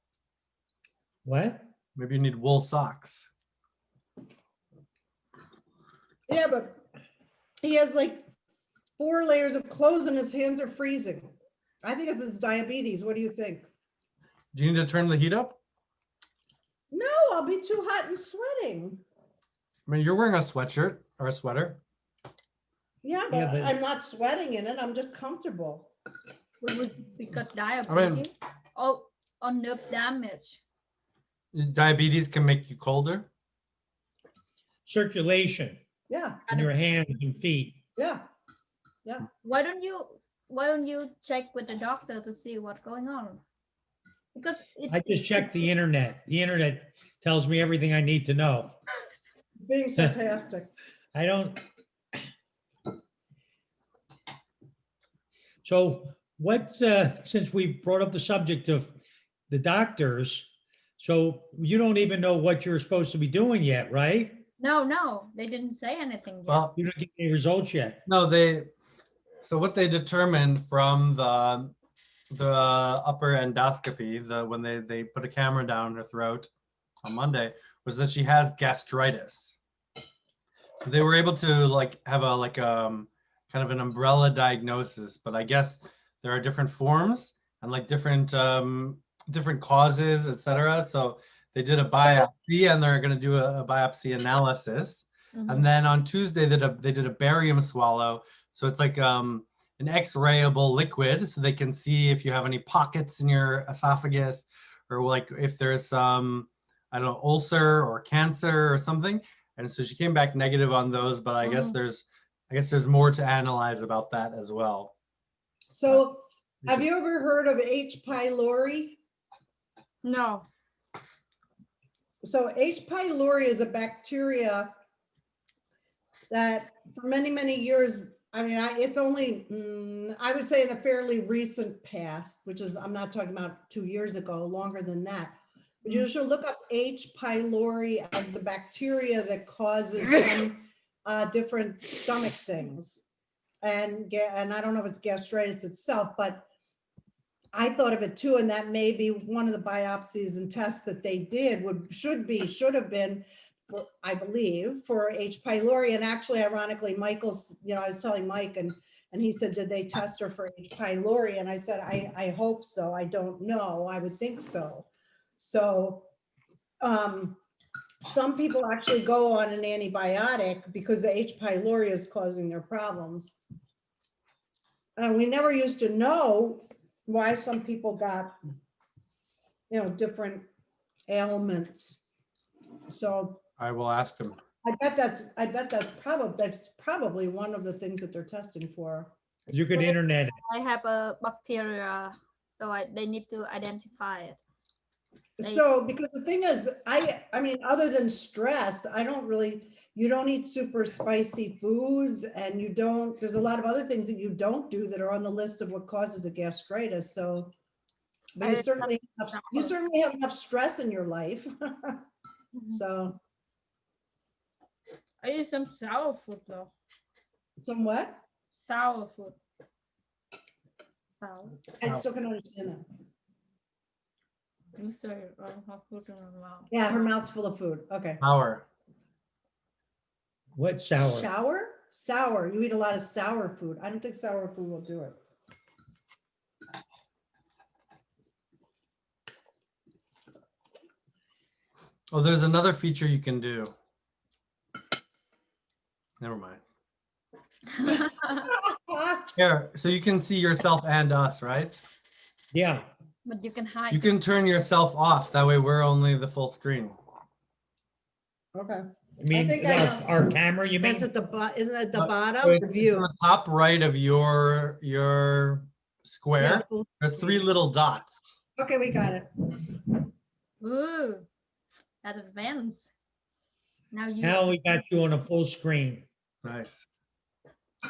What? Maybe you need wool socks. Yeah, but he has like 4 layers of clothes and his hands are freezing. I think it's his diabetes. What do you think? Do you need to turn the heat up? No, I'll be too hot and sweating. I mean, you're wearing a sweatshirt or a sweater. Yeah, but, Yeah, but- I'm not sweating in it. I'm just comfortable. Because diabetes or nerve damage. Diabetes can make you colder. Circulation Yeah, in your hands and feet. yeah. Why don't you check with the doctor to see what's going on? Because I just checked the internet. The internet tells me everything I need to know. Being sarcastic. I don't. So since we brought up the subject of the doctors, so you don't even know what you're supposed to be doing yet, right? No, they didn't say anything yet. Well, You don't get any results yet. no, so what they determined from the upper endoscopy, when they put a camera down her throat on Monday, was that she has gastritis. So they were able to have a kind of an umbrella diagnosis, but I guess there are different forms and different causes, etc. So they did a biopsy and they're going to do a biopsy analysis. Mhm. And then on Tuesday, they did a barium swallow. So it's like an X-rayable liquid, so they can see if you have any pockets in your esophagus, or if there's some, I don't know, ulcer or cancer or something. And so she came back negative on those, but I guess there's more to analyze about that as well. So have you ever heard of H. pylori? No. So H. pylori is a bacteria that for many, many years, I mean, it's only, I would say in the fairly recent past, which is, I'm not talking about 2 years ago, longer than that. But you should look up H. pylori as the bacteria that causes some different stomach things. And I don't know if it's gastritis itself, but I thought of it too. And that may be one of the biopsies and tests that they did should have been, I believe, for H. pylori. And actually, ironically, Michael's, I was telling Mike and he said, did they test her for H. pylori? And I said, I hope so. I don't know. I would think so. So some people actually go on an antibiotic because the H. pylori is causing their problems. And we never used to know why some people got, different ailments. So I will ask him. I bet that's probably one of the things that they're testing for. You could internet it. I have a bacteria, so they need to identify it. So, because the thing is, I mean, other than stress, you don't eat super spicy foods, and there's a lot of other things that you don't do that are on the list of what causes a gastritis. So, but you certainly have enough stress in your life. So, I eat some sour food though. some what? Sour food. Sour. I still can understand that. You say I have food in my mouth. Yeah, her mouth's full of food. Okay. Sour. What sour? Sour. You eat a lot of sour food. I don't think sour food will do it. Oh, there's another feature you can do. Never mind. Here, so you can see yourself and us, right? Yeah. But you can hide. You can turn yourself off. That way we're only the full screen. Okay. I mean, think I know. our camera, you mean? That's at the isn't it at the So bottom? it's The on view. the top right of your square. Yeah. There's 3 little dots. Okay, we got it. Ooh, that advance. Now we got you on a full screen. Nice.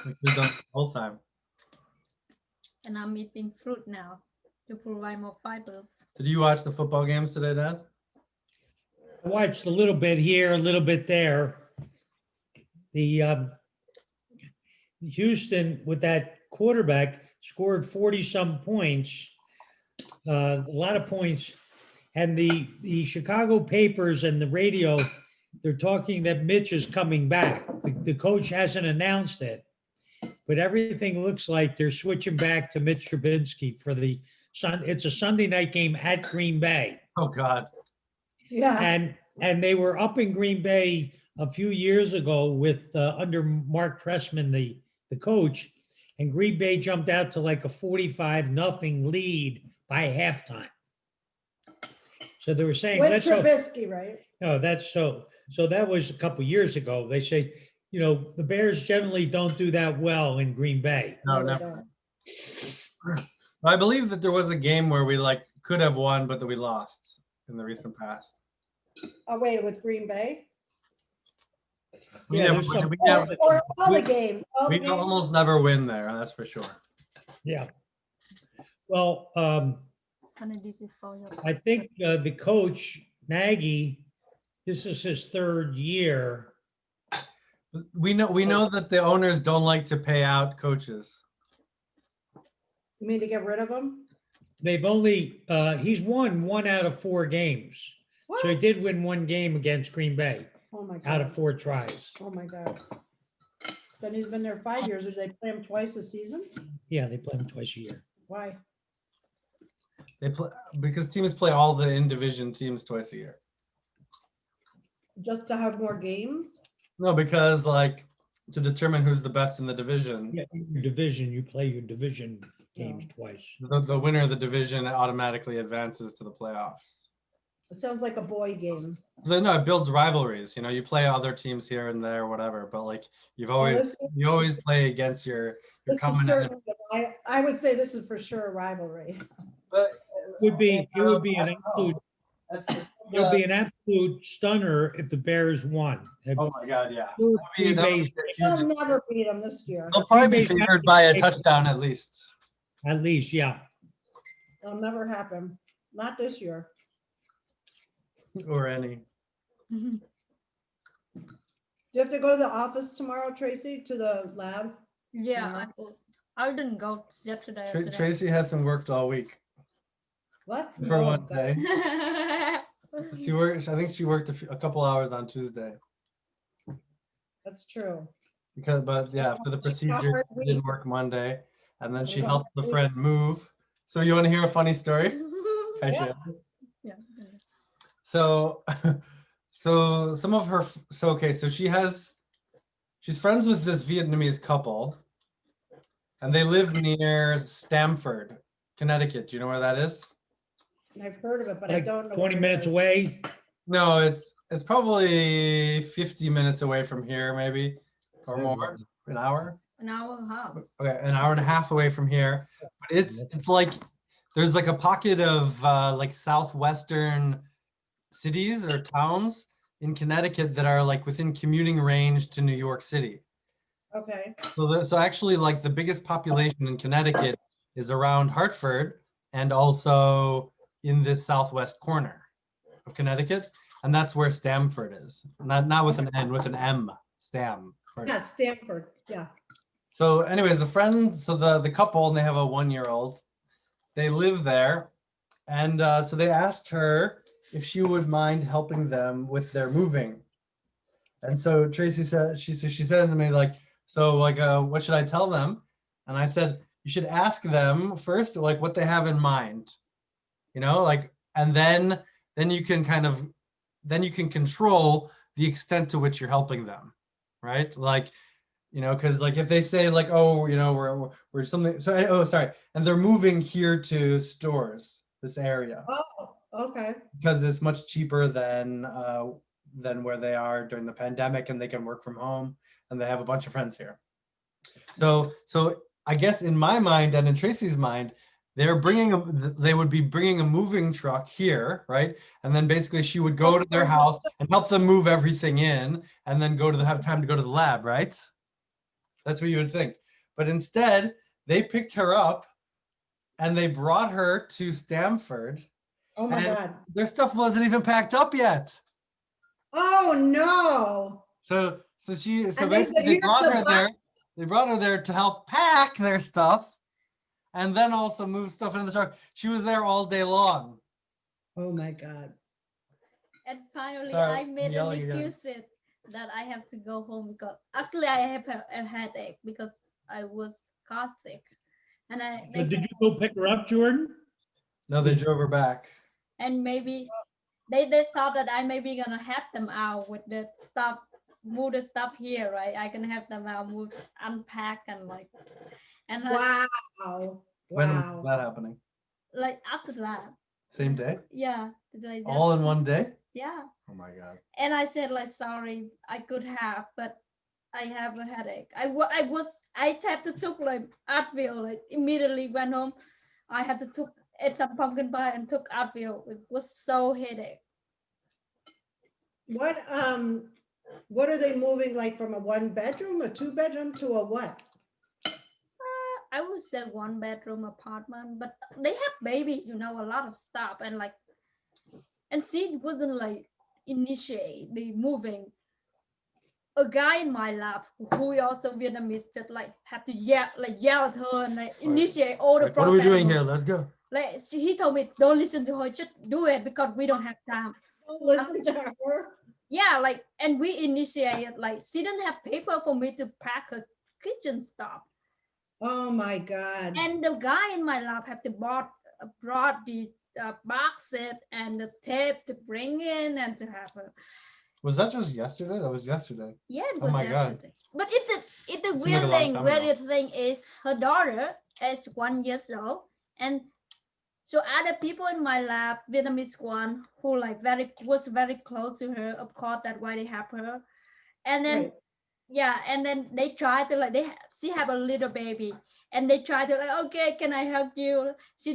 Like we've done the whole time. And I'm eating fruit now. to provide more fibers. Did you watch the football games today, Dad? I watched a little bit here, a little bit there. The Houston with that quarterback scored 40 some points, a lot of points. And the Chicago papers and the radio, they're talking that Mitch is coming back. The coach hasn't announced it, but everything looks like they're switching back to Mitch Trubinsky for the it's a Sunday night game at Green Bay. Oh God. Yeah. And they were up in Green Bay a few years ago with under Mark Trestman, the coach, and Green Bay jumped out to like a 45-0 lead by halftime. So they were saying, With let's hope, Trubisky, right? no, that's so that was a couple years ago. They say, you know, the Bears generally don't do that well in Green Bay. No, they never. don't. I believe that there was a game where we like could have won, but that we lost in the recent past. Oh, wait, with Green Bay? Yeah, there's some- Or all the game. All the We game? almost never win there, that's for sure. Yeah. Well, I think the coach, Nagy, this is his third year. We know that the owners don't like to pay out coaches. You mean to get rid of him? They've only, he's won 1 out of 4 games. So he What? did win 1 game against Green Bay Oh, my out God. of 4 tries. Oh, my God. Then he's been there 5 years. Did they play him twice a season? Yeah, they play him twice a year. Why? They play because teams play all the in-division teams twice a year. Just to have more games? No, because like to determine who's the best in the division, Yeah, your division, you play your division games Oh. twice. the winner of the division automatically advances to the playoffs. It sounds like a boy game. No, it builds rivalries. You know, you play other teams here and there, whatever. But like Well, always play against your This is common enemy. certain, I would say this is for sure a rivalry. But It would be an absolute, That's it would be an absolute stunner if the Bears won. oh my God, yeah. Green That would Bay's- be a huge- They'll never beat them this year. They'll probably be Green Bay's favored by a touchdown at least. At least, yeah. It'll never happen. Not this year. Or any. Do you have to go to the office tomorrow, Tracy, to the lab? Yeah, I didn't go yesterday. or today. Tracy hasn't worked all week What? for Oh, one God. day. She works. I think she worked a couple hours on Tuesday. That's true. But yeah, for the She's got procedure, hard she didn't week. work Monday, and then It she was a helped the hard friend move. So you want to hear a funny story? Can I Yeah. share? Yeah. So, so some of her. So okay, so she's friends with this Vietnamese couple, and they live near Stamford, Connecticut. Do you know where that is? And I've heard of it, but I Like don't know. 20 where it minutes is. away. No, it's probably 50 minutes away from here, maybe, or more. An hour. An hour and a half. Okay, an hour and a half away from here. But it's like there's like a pocket of like southwestern cities or towns in Connecticut that are like within commuting range to New York City. Okay. So actually like the biggest population in Connecticut is around Hartford and also in this southwest corner of Connecticut, and that's where Stamford is. Not with an N, with an M. Stamford. Yeah, Stanford. Yeah. So anyways, the couple, and they have a 1-year-old, they live there. And so they asked her if she would mind helping them with their moving. And so Tracy said, she said to me like, so like, what should I tell them? And I said, you should ask them first, like what they have in mind, you know, like, and then you can control the extent to which you're helping them. Right. Like, you know, because like if they say like, oh, you know, we're something. So, oh, sorry. And they're moving here to stores, this area, Oh, okay. because it's much cheaper than where they are during the pandemic, and they can work from home, and they have a bunch of friends here. So I guess in my mind and in Tracy's mind, they would be bringing a moving truck here, right? And then basically she would go to their house and help them move everything in, and then have time to go to the lab, right? That's what you would think. But instead, they picked her up and they brought her to Stamford. Oh my And God. their stuff wasn't even packed up yet. Oh, no. So And basically they said, they "Here's brought the her box." there. They brought her there to help pack their stuff and then also move stuff into the truck. She was there all day long. Oh my God. And finally, Sorry, I I'm made an yelling again. excuse that I have to go home because actually I have a headache because I was car sick. And So did you go pick her up, Jordan? No, they drove her back. and maybe they thought that I may be gonna help them out with the stuff, move the stuff here, right? I can help them out, move, unpack, and like, and Wow. When was Wow. that happening? like after that, Same day? yeah, like that. All in one day? Yeah. Oh my God. And I said like, sorry, I could have, but I have a headache. I had to took like Advil, like immediately went home. I had to took ate some pumpkin pie and took Advil. It was so headache. What are they moving, like from a 1-bedroom, a 2-bedroom to a what? I would say 1-bedroom apartment, but they have babies, you know, a lot of stuff, and like, and she wasn't like initiate the moving. A guy in my lab who also Vietnamese just like have to yell at her and like initiate all the Like, what process. are we doing here? Let's go. Like he told me, don't listen to her, just do it because we don't have time. Don't listen to her. Yeah, like, and we initiated, like, she didn't have paper for me to pack her kitchen stuff. Oh my God. And the guy in my lab had to brought the box set and the tape to bring in and to have her. Was that just yesterday? That was yesterday. Yeah, it Oh was my God. yesterday. But the like weird a long thing, time ago. weird thing is her daughter is 1 year old, and so other people in my lab, Vietnamese one, who like was very close to her. Of course, that's why they have her. And then Right. yeah, and then they try to like she have a little baby, and they try to like, okay, can I help you? She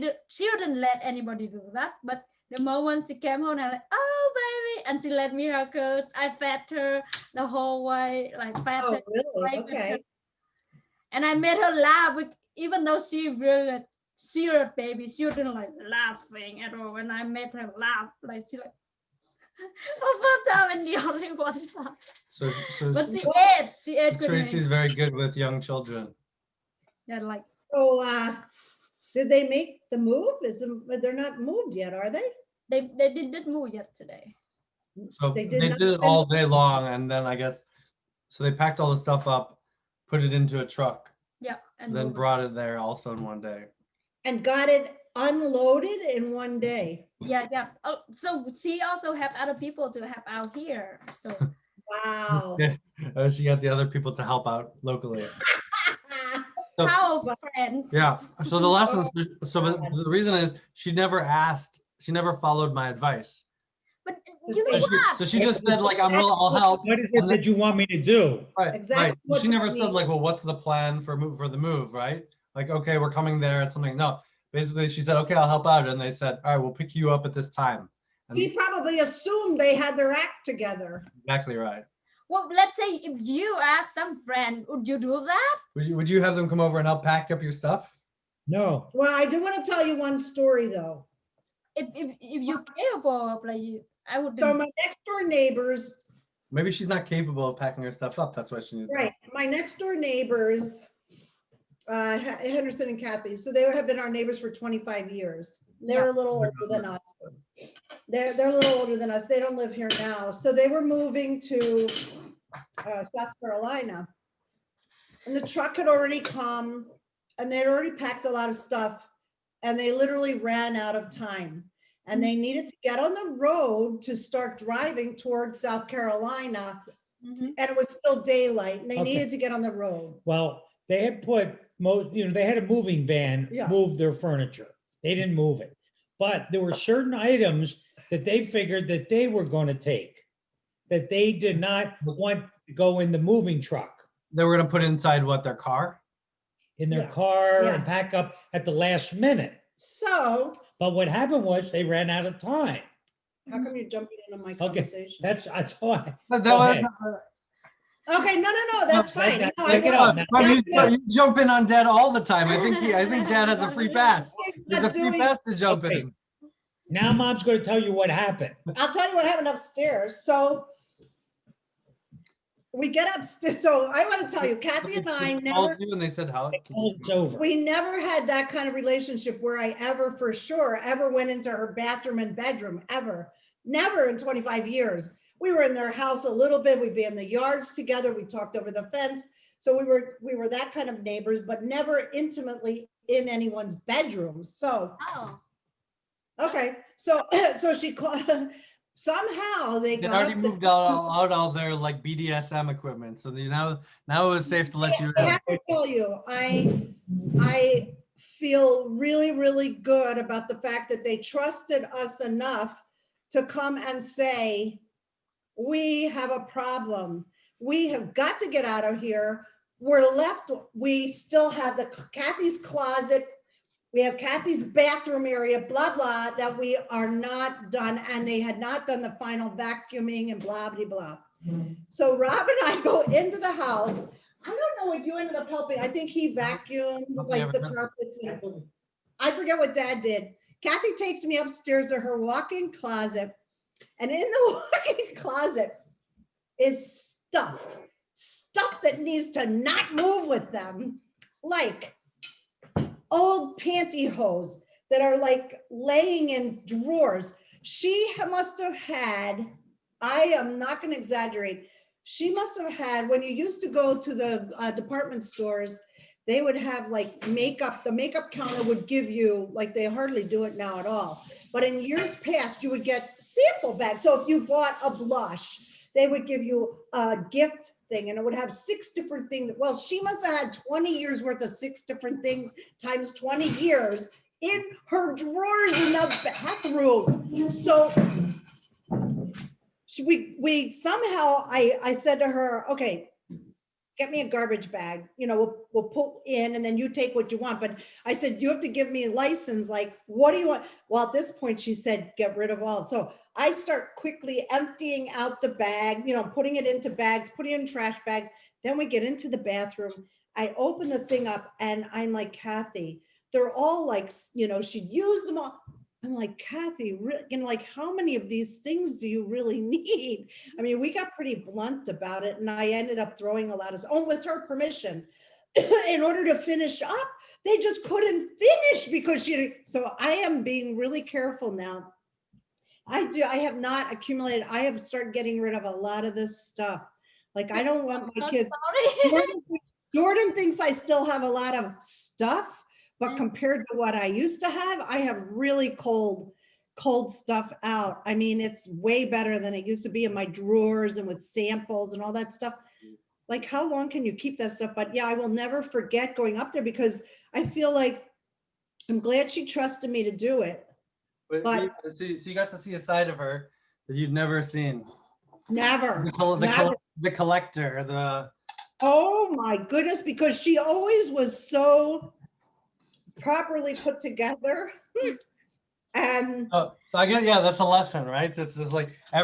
wouldn't let anybody do that, but the moment she came home, I'm like, oh baby, and she let me hug her. I fed her the whole way, like fed Oh, her. really? played with her. Okay. And I made her laugh, even though she really serious baby, she wouldn't like laughing at all. And I made her laugh, like she like. One time and the only one time. So But she ate with Tracy's me. very good with young children. Yeah, like So, did they make the move? They're not moved yet, are they? they didn't move yet today. So They they did did, not it all day long, and then I guess so they packed all the stuff up, put it into a truck, Yeah, and then moved. brought it there also in one day. And got it unloaded in one day. Yeah. Oh, so she also have other people to help out here. So Wow. She got the other people to help out locally. So, power of friends. yeah. So the lessons. Oh, So God. the reason is she never asked. She never followed my advice. But you know So what? she just said like, I'll help. What is it that you want me to do? Right. Exactly Right. what She do never you said need? like, well, what's the plan for the move, right? Like, okay, we're coming there at something. No, basically she said, okay, I'll help out. And they said, all right, we'll pick you up at this time. And He probably assumed they had their act together. exactly right. Well, let's say if you ask some friend, would you do that? Would you have them come over and help pack up your stuff? No. Well, I do want to tell you one story though. If you're capable of like you, I would. So my next door neighbors, Maybe she's not capable of packing her stuff up. That's why she needs right, my next door neighbors, Henderson and Kathy, so they have been our neighbors for 25 years. They're a little older than us. They're a little older than us. They don't live here now. So they were moving to South Carolina. And the truck had already come and they'd already packed a lot of stuff and they literally ran out of time. And they needed to get on the road to start driving towards South Carolina. Mhm. And it was still daylight and they Okay. needed to get on the road. Well, they had put they had a moving van Yeah. move their furniture. They didn't move it. But there were certain items that they figured that they were going to take, that they did not want to go in the moving truck, They were gonna put inside what, their car? in their Yeah. car Yeah. and pack up at the last minute. So But what happened was they ran out of time. how come you're jumping into my Okay, conversation? that's why. But Go that was ahead. Okay, no, that's fine. No, I Take it want- up. Mom, No. you jump in on Dad all the time. I think Dad has a free pass. There's a free doing- pass to jump Okay. in. Now mom's gonna tell you what happened. I'll tell you what happened upstairs. So we get upstairs. So I want to tell you, Kathy and I Called never, you and they said, how? It's over. we never had that kind of relationship where I ever, for sure, ever went into her bathroom and bedroom, ever. Never in 25 years. We were in their house a little bit. We'd be in the yards together. We talked over the fence. So we were that kind of neighbors, but never intimately in anyone's bedroom. So, Oh. okay. So, so she called, somehow they They'd got already up the- moved out all their like BDSM equipment. So now it was safe to let you I in. have to tell you, I feel really, really good about the fact that they trusted us enough to come and say, we have a problem. We have got to get out of here. We're left, we still have Kathy's closet. We have Kathy's bathroom area, blah, blah, that we are not done. And they had not done the final vacuuming and blah, blah, blah. So Rob and I go into the house. I don't know what you ended up helping. I think he vacuumed like the carpets. And I forget what Dad did. Kathy takes me upstairs to her walk-in closet. And in the walk-in closet is stuff that needs to not move with them. Like old pantyhose that are like laying in drawers. She must have had, I am not going to exaggerate. She must have had, when you used to go to the department stores, they would have like makeup, the makeup counter would give you, like they hardly do it now at all. But in years past, you would get sample bags. So if you bought a blush, they would give you a gift thing and it would have 6 different things. Well, she must have had 20 years worth of 6 different things times 20 years in her drawers in the bathroom. So we somehow, I said to her, okay, get me a garbage bag, you know, we'll pull in and then you take what you want. But I said, you have to give me a license. Like, what do you want? Well, at this point she said, get rid of all. So I start quickly emptying out the bag, you know, putting it into bags, putting it in trash bags. Then we get into the bathroom. I open the thing up and I'm like, Kathy, they're all like, you know, she'd use them all. I'm like, Kathy, you know, like how many of these things do you really need? I mean, we got pretty blunt about it and I ended up throwing a lot of, with her permission, in order to finish up, they just couldn't finish because so I am being really careful now. I have not accumulated, I have started getting rid of a lot of this stuff. Like, I don't want my kids, Jordan thinks I still have a lot of stuff. But compared to what I used to have, I have really cold stuff out. I mean, it's way better than it used to be in my drawers and with samples and all that stuff. Like, how long can you keep that stuff? But yeah, I will never forget going up there because I feel like I'm glad she trusted me to do it. But so you got to see a side of her that you'd never seen. Never. The collector, Oh my goodness, because she always was so properly put together. And so I guess, yeah, that's a lesson, right? It's just like I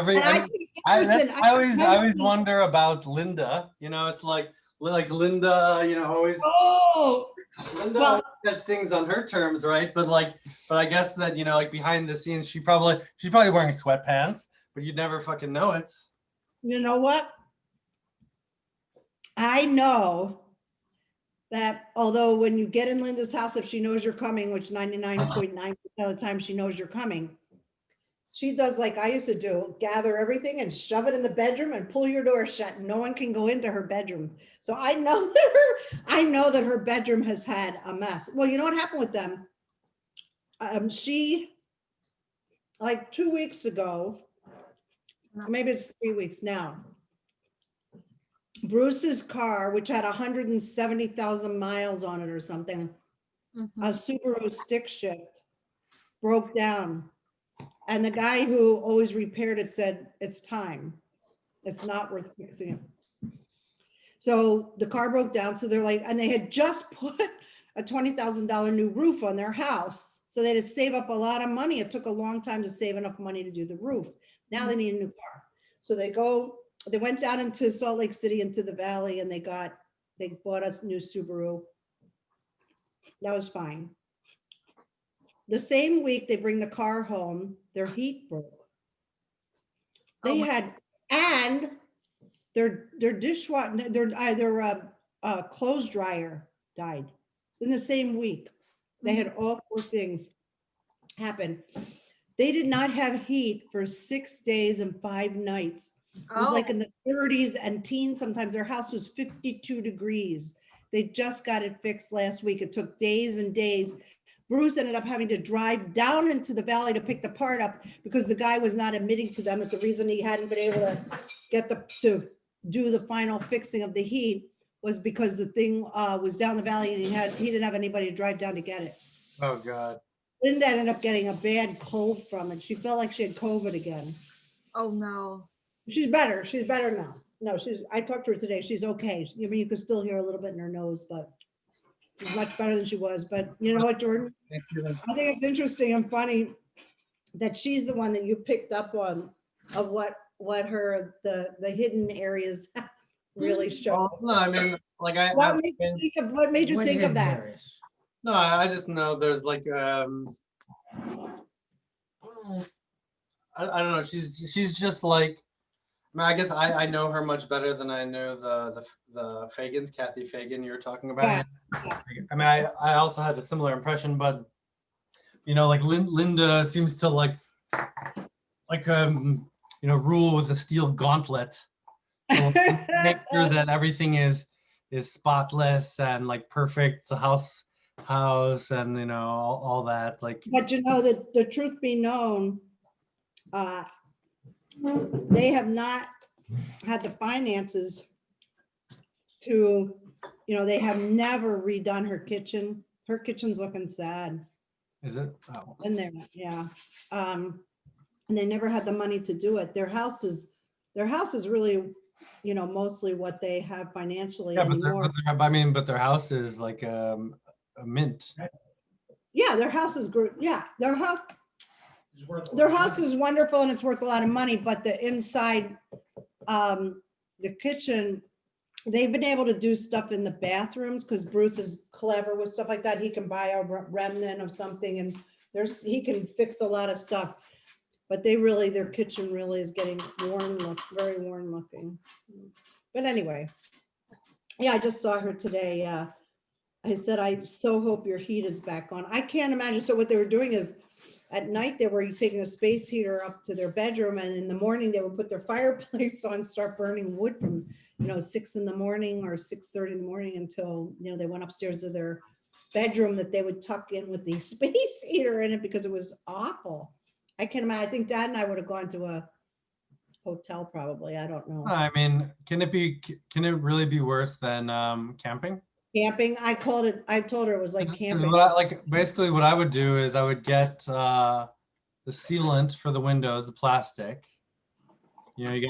always wonder about Linda, you know, it's like Linda, you know, always Linda has things on her terms, right? But I guess that, you know, like behind the scenes, she's probably wearing sweatpants, but you'd never fucking know it. You know what? I know that although when you get in Linda's house, if she knows you're coming, which 99.9% of the time she knows you're coming, she does like I used to do, gather everything and shove it in the bedroom and pull your door shut. And no one can go into her bedroom. So I know that her bedroom has had a mess. Well, you know what happened with them? She, like 2 weeks ago, maybe it's 3 weeks now, Bruce's car, which had 170,000 miles on it or something, a Subaru stick shift, broke down. And the guy who always repaired it said, it's time. It's not worth fixing it. So the car broke down. So they're like, and they had just put a $20,000 new roof on their house. So they had to save up a lot of money. It took a long time to save enough money to do the roof. Now they need a new car. So they go they went down into Salt Lake City into the valley and they bought us new Subaru. That was fine. The same week they bring the car home, their heat broke. They had, and their dishwasher, their clothes dryer died in the same week. They had all 4 things happen. They did not have heat for 6 days and 5 nights. It was like in the 30s and teens. Sometimes their house was 52 degrees. They just got it fixed last week. It took days and days. Bruce ended up having to drive down into the valley to pick the part up because the guy was not admitting to them that the reason he hadn't been able to to do the final fixing of the heat was because the thing was down the valley and he didn't have anybody to drive down to get it. Oh God. Linda ended up getting a bad cold from it. She felt like she had COVID again. Oh no. She's better. She's better now. No, I talked to her today. She's okay. I mean, you could still hear a little bit in her nose, but she's much better than she was. But you know what, Jordan? I think it's interesting and funny that she's the one that you picked up on of what her the hidden areas really show. Well, no, I mean, like What made you think of that? No, I just know there's like I don't know. She's just like, I mean, I guess I know her much better than I know the Fagans, Kathy Fagan you were talking about. Yeah. I mean, I also had a similar impression, but you know, like Linda seems to like rule with a steel gauntlet. So make sure that everything is spotless and like perfect. It's a house and you know all that. Like, but you know that the truth be known, they have not had the finances to, you know, they have never redone her kitchen. Her kitchen's looking sad. is it? Oh. In there, yeah. And they never had the money to do it. Their house is really, you know, mostly what they have financially anymore. But their house is like a mint. Yeah, their house is good. Yeah, their house is wonderful and it's worth a lot of money, but the inside, the kitchen, they've been able to do stuff in the bathrooms because Bruce is clever with stuff like that. He can buy a remnant of something and he can fix a lot of stuff. But their kitchen really is getting very worn looking. But anyway, yeah, I just saw her today. I said, I so hope your heat is back on. I can't imagine. So what they were doing is at night, they were taking a space heater up to their bedroom, and in the morning they would put their fireplace on, start burning wood from, 6 in the morning or 6:30 in the morning until, they went upstairs to their bedroom that they would tuck in with the space heater in it because it was awful. I can't imagine. I think Dad and I would have gone to a hotel probably. I don't know. I mean, can it really be worse than camping? Camping, I told her it was like camping. Basically what I would do is I would get the sealant for the windows, the plastic. You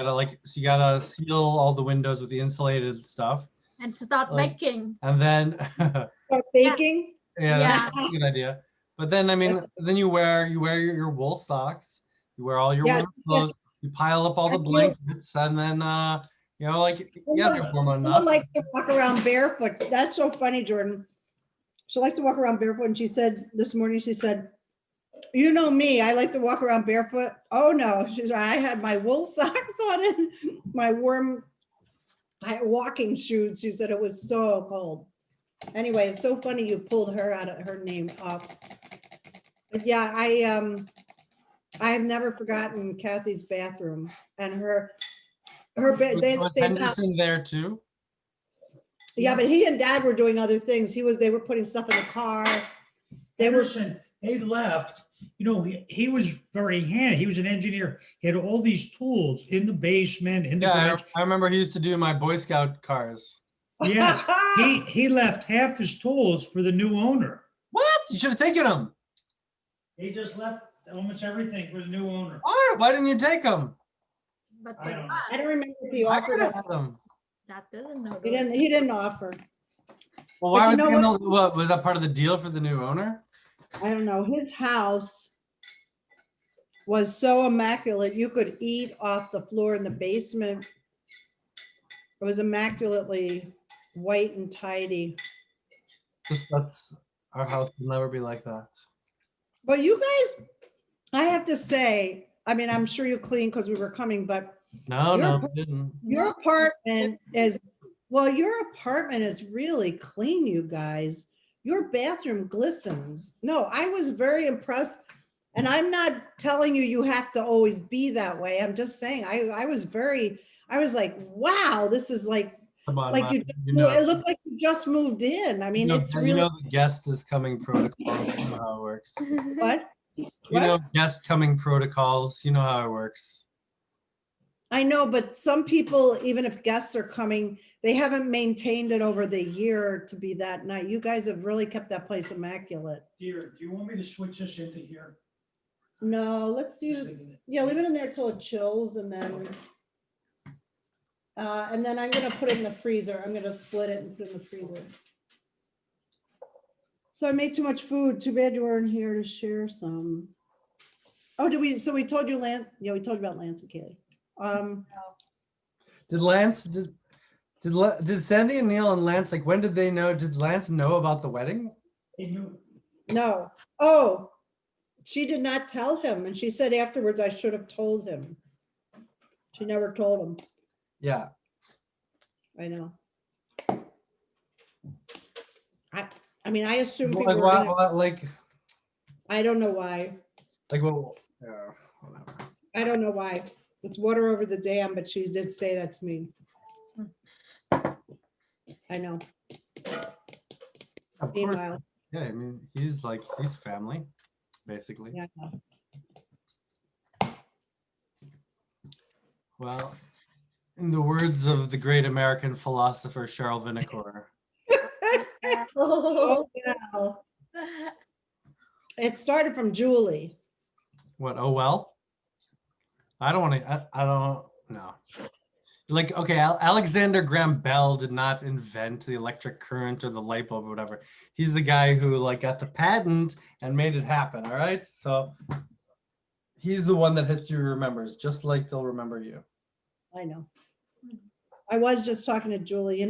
gotta seal all the windows with the insulated stuff. And start baking. And then start baking? Yeah, that's a good idea. But then, I mean, then you wear your wool socks, you wear all your warm clothes, you pile up all the blankets, and then they're warm enough. Someone likes to walk around barefoot. That's so funny, Jordan. She likes to walk around barefoot, and she said this morning, you know me, I like to walk around barefoot. Oh no, she said, I had my wool socks on and my warm walking shoes. She said it was so cold. Anyway, it's so funny you pulled her out of her name up. But yeah, I have never forgotten Kathy's bathroom and her bed. They had the same house in there too. Yeah, but he and Dad were doing other things. They were putting stuff in the car. They left. He was very handy. He was an engineer. He had all these tools in the basement, in the garage. I remember he used to do my Boy Scout cars. Yes, he left half his tools for the new owner. What? You should have taken them. He just left almost everything for the new owner. Why didn't you take them? But I don't know. I don't remember if he offered us. That doesn't know. He didn't offer. Well, why was that part of the deal for the new owner? I don't know. His house was so immaculate. You could eat off the floor in the basement. It was immaculately white and tidy. Just that's our house will never be like that. But you guys, I have to say, I mean, I'm sure you cleaned because we were coming, but No, Your no, apart- we didn't. your apartment is, well, your apartment is really clean, you guys. Your bathroom glistens. No, I was very impressed. And I'm not telling you you have to always be that way. I'm just saying, I was like, wow, this is like Come on, Like Mike, it looked like you just moved in. I mean, it's really, the guest is coming protocols. You know how it works. what? You What? know guest coming protocols. You know how it works. I know, but some people, even if guests are coming, they haven't maintained it over the year to be that nice. You guys have really kept that place immaculate. Dear, do you want me to switch this into here? No, let's Just do, leaving it. yeah, leave it in there till it chills and then I'm gonna put it in the freezer. I'm gonna split it and put it in the freezer. So I made too much food. Too bad you weren't here to share some. Oh, so we told you Lance, yeah, we told you about Lance and Kaylee. Did Sandy and Neil and Lance, like, when did they know? Did Lance know about the wedding? He knew. No. Oh, she did not tell him. And she said afterwards, I should have told him. She never told him. Yeah. I know. I mean, I assume people Like, were why, gonna, like, I don't know why. well, yeah, whatever. I don't know why. It's water over the dam, but she did say that to me. I know. Of course. Meanwhile, Yeah, I mean, he's family, basically. yeah. Well, in the words of the great American philosopher Charles Vinecourt, Oh, well. It started from Julie. what? Oh well. I don't want to. I don't know. Like, okay, Alexander Graham Bell did not invent the electric current or the light bulb or whatever. He's the guy who like got the patent and made it happen. All right, so he's the one that history remembers, just like they'll remember you. I know. I was just talking to Julie,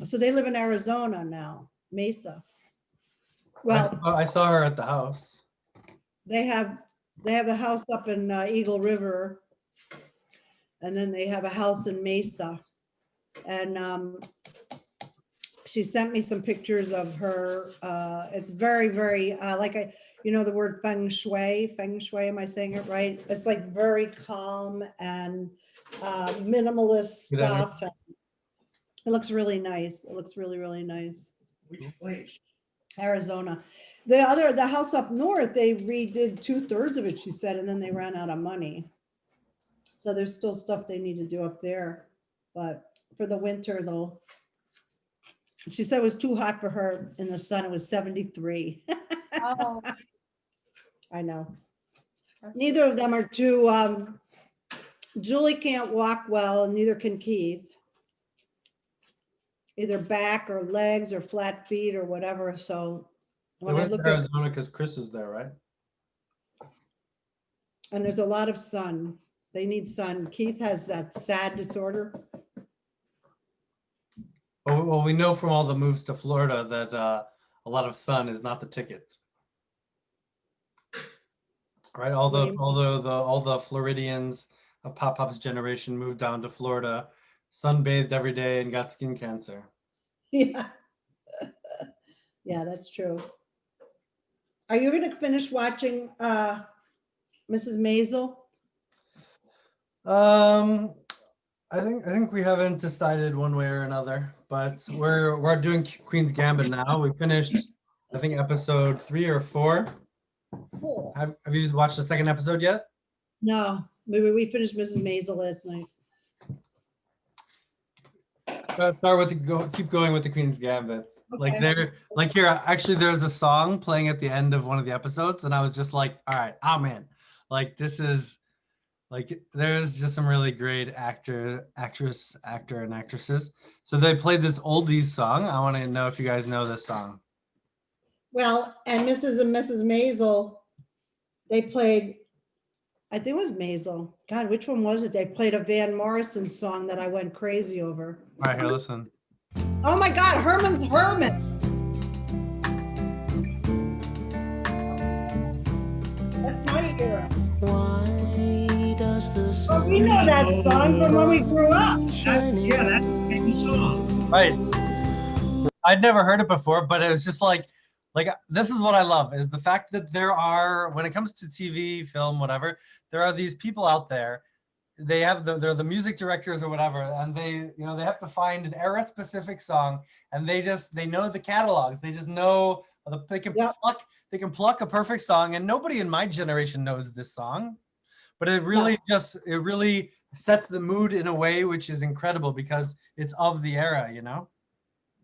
so they live in Arizona now, Mesa. Well, I saw her at the house. they have the house up in Eagle River. And then they have a house in Mesa. And she sent me some pictures of her. It's very, very, the word feng shui, am I saying it right? It's like very calm and minimalist Good stuff. And it looks really nice. It looks really, really nice. Which place? Arizona. The house up north, they redid 2/3 of it, she said, and then they ran out of money. So there's still stuff they need to do up there, but for the winter though, she said it was too hot for her in the sun. It was 73. Oh, I know. that's- Neither of them are too, Julie can't walk well and neither can Keith. Either back or legs or flat feet or whatever. So They when I went to look at, Arizona because Chris is there, right? and there's a lot of sun. They need sun. Keith has that SAD disorder. Well, we know from all the moves to Florida that a lot of sun is not the ticket. Right? All the Floridians of Pop Pop's generation moved down to Florida, sunbathed every day, and got skin cancer. Yeah. Yeah, that's true. Are you going to finish watching Mrs. Maisel? I think we haven't decided one way or another, but we're doing Queen's Gambit now. We finished, I think, episode 3 or 4. 4. Have you watched the second episode yet? No, maybe we finished Mrs. Maisel last night. Keep going with the Queen's Gambit. Like Okay. here, actually, there's a song playing at the end of one of the episodes, and I was just like, all right, I'm in. Like, this is like, there's just some really great actor, and actresses. So they played this oldies song. I want to know if you guys know this song. Well, and Mrs. and Mrs. Maisel, they played I think it was Maisel. God, which one was it? They played a Van Morrison song that I went crazy over. All right, here, listen. Oh my God, Herman's Hermits. That's my era. Why does the sun Oh, we know that song from when we grew up. That's a baby song. Right. I'd never heard it before, but it was just like this is what I love is the fact that there are, when it comes to TV, film, whatever, there are these people out there. They have they're the music directors or whatever, and they they have to find an era specific song, and they know the catalogs. They just know they can pluck a perfect song, and nobody in my generation knows this song, but it really sets the mood in a way which is incredible because it's of the era,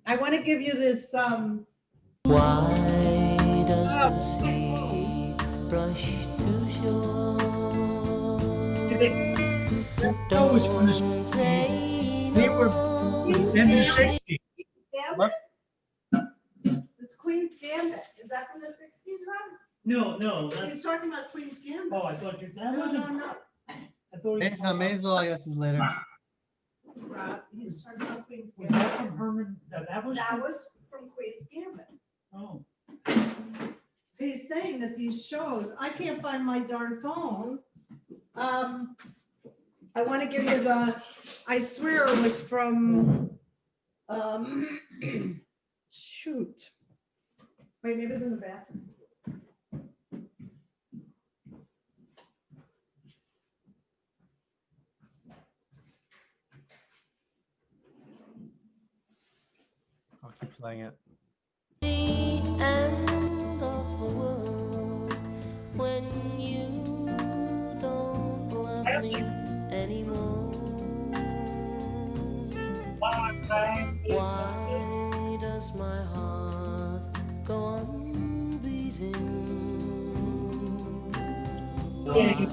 I want to give you this. Why does the sea rush to shore? Don't they were in the 60s. Gambit? It's Queen's Gambit. Is that from the 60s, Rob? No, He's talking about Queen's Gambit. Oh, I thought that No, wasn't. no. I thought he was Maisel, I guess, is later. Rob, he's talking about Queen's Was Gambit. that from Herman? That was. That was from Queen's Gambit. Oh. He's saying that these shows, I can't find my darn phone. I want to give you I swear it was from, shoot. Wait, maybe it's in the bathroom. I'll keep playing it. The end of the world when you don't love me anymore. Why does my heart go on beating? Why do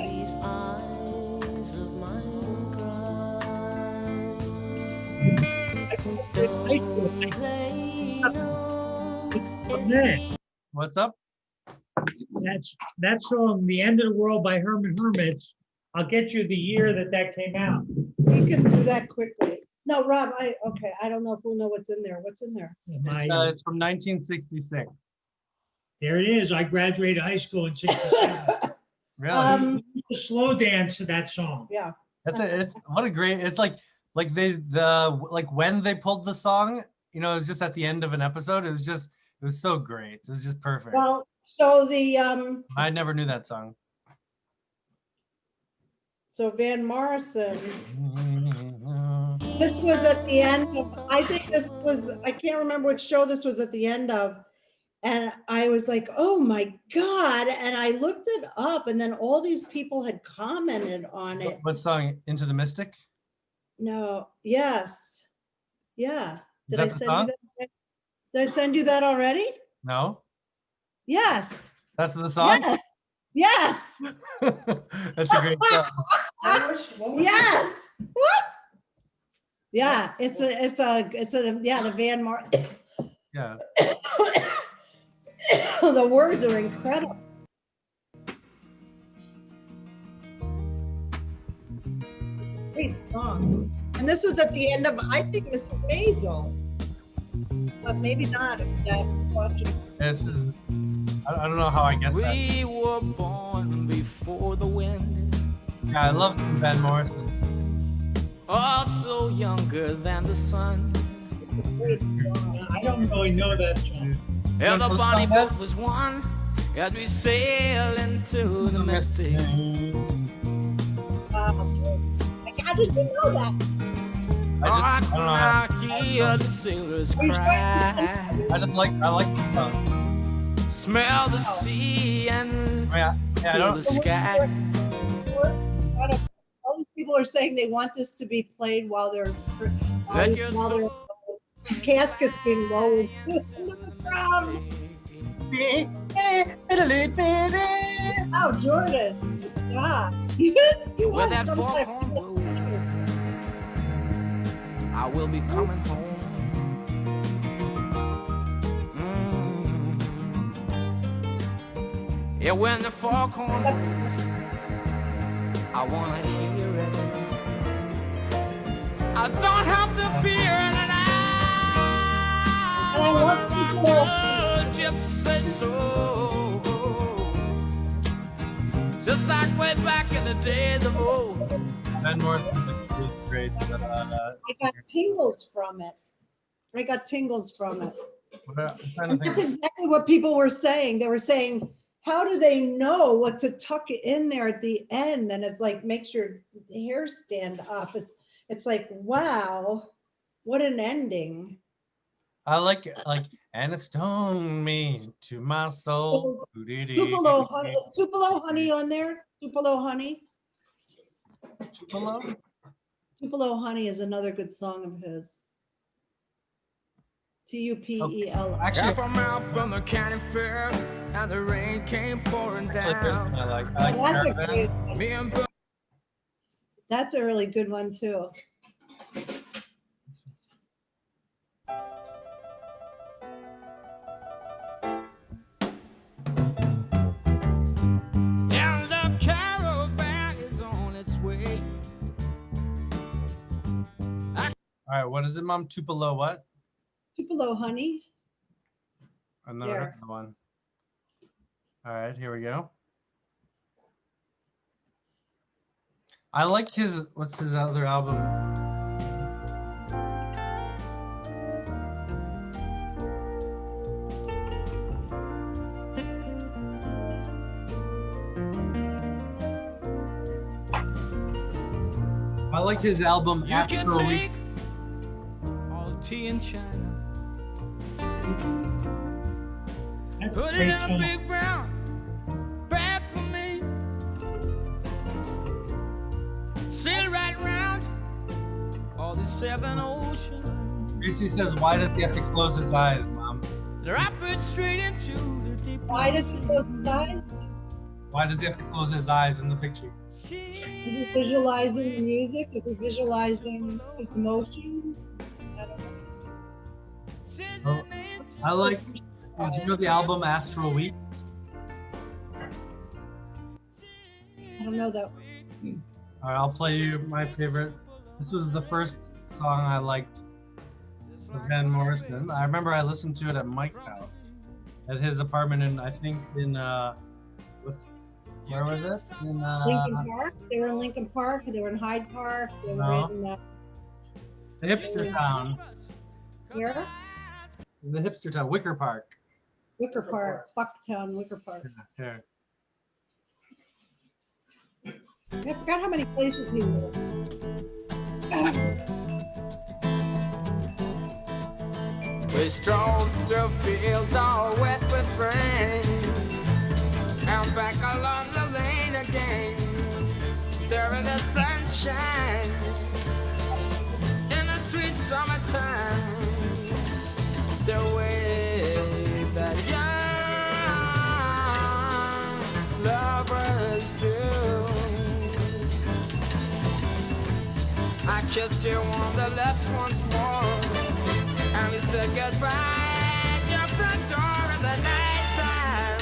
these eyes of mine cry? Don't they know it's What's up? That song, "The End of the World" by Herman Hermits. I'll get you the year that came out. We can do that quickly. No, Rob, I don't know if we'll know what's in there. What's in there? It's from 1966. There it is. I graduated high school in '67. Really? Slow dance to that song. Yeah. It's what a great. It's like when they pulled the song, it was just at the end of an episode. It was so great. It was just perfect. Well, so I never knew that song. so Van Morrison, this was at the end of, I can't remember which show this was at the end of. And I was like, oh my God. And I looked it up and then all these people had commented on it. What song? Into the Mystic? No, yes. Yeah. Is Did I that the send song? you that? Did I send you that already? No? Yes. That's the song? Yes. Yes. That's a great song. Yes. What? Yeah, it's the Van Mar. Yeah. The words are incredible. Great song. And this was at the end of, I think, Mrs. Maisel. But maybe not if that's watching. I don't know how I get that. We were born before the wind, Yeah, I love Van Morrison. also younger than the sun. Great song. I don't really know that song. And the bonnie boat was one as we sail into the mystic. How did you know that? I don't know can hear the sailors cry. I like the song. Smell the sea and I feel the sky. All these people are saying they want this to be played while their casket's being lowered. Oh, Jordan. Yeah. You Where want that some kind of foghorn blows, I will be coming home. Yeah, when the foghorn blows, I wanna hear it. I don't have to fear it, and And I love I just say so. Just like way back in the days of old. Ben Morrison is great. I got tingles from it. I got tingles from it. I'm trying to And think. that's exactly what people were saying. They were saying, how do they know what to tuck in there at the end? And it's like, makes your hair stand up. It's like, wow, what an ending. I like, and it stung me to my soul. Tupelo honey, is Tupelo honey on there? Tupelo honey? Tupelo? Tupelo honey is another good song of his. Tupelo. Actually, Half a mile from the county fair, and the rain came pouring I down. like That's a Caravan. great one. Me and Bill That's a really good one too. and the caravan is on its way. All right, what is it, Mom? Tupelo what? Tupelo honey. I've never There. heard that one. All right, here we go. I like his, what's his other album? I like his album You can Astro Week. take all the tea in China, That's put it great in a song. big brown bag for me, sail right round all the seven oceans, Gracie says, why does he have to close his eyes, Mom? drop it straight into the deep. Why does he close his eyes? Why does he have to close his eyes in the picture? Is he visualizing the music? Is he visualizing his emotions? I don't know. Oh, I like, did you know the album Astral Weeks? I don't know that. All right, I'll play you my favorite. This was the first song I liked of Van Morrison. I remember I listened to it at Mike's house, at his apartment in, I think in, where was it? In, Lincoln Park. They were in Lincoln Park. They were in Hyde Park. They were No. in the hipster town. here, The hipster town, Wicker Park. Wicker Park, Bucktown, Wicker Park. Here. I forgot how many places he lived. We strolled through fields all wet with rain, and back along the lane again. There in the sunshine, in the sweet summertime, the way that young lovers do. I kissed you on the lips once more, and we said goodbye at your front door in the nighttime.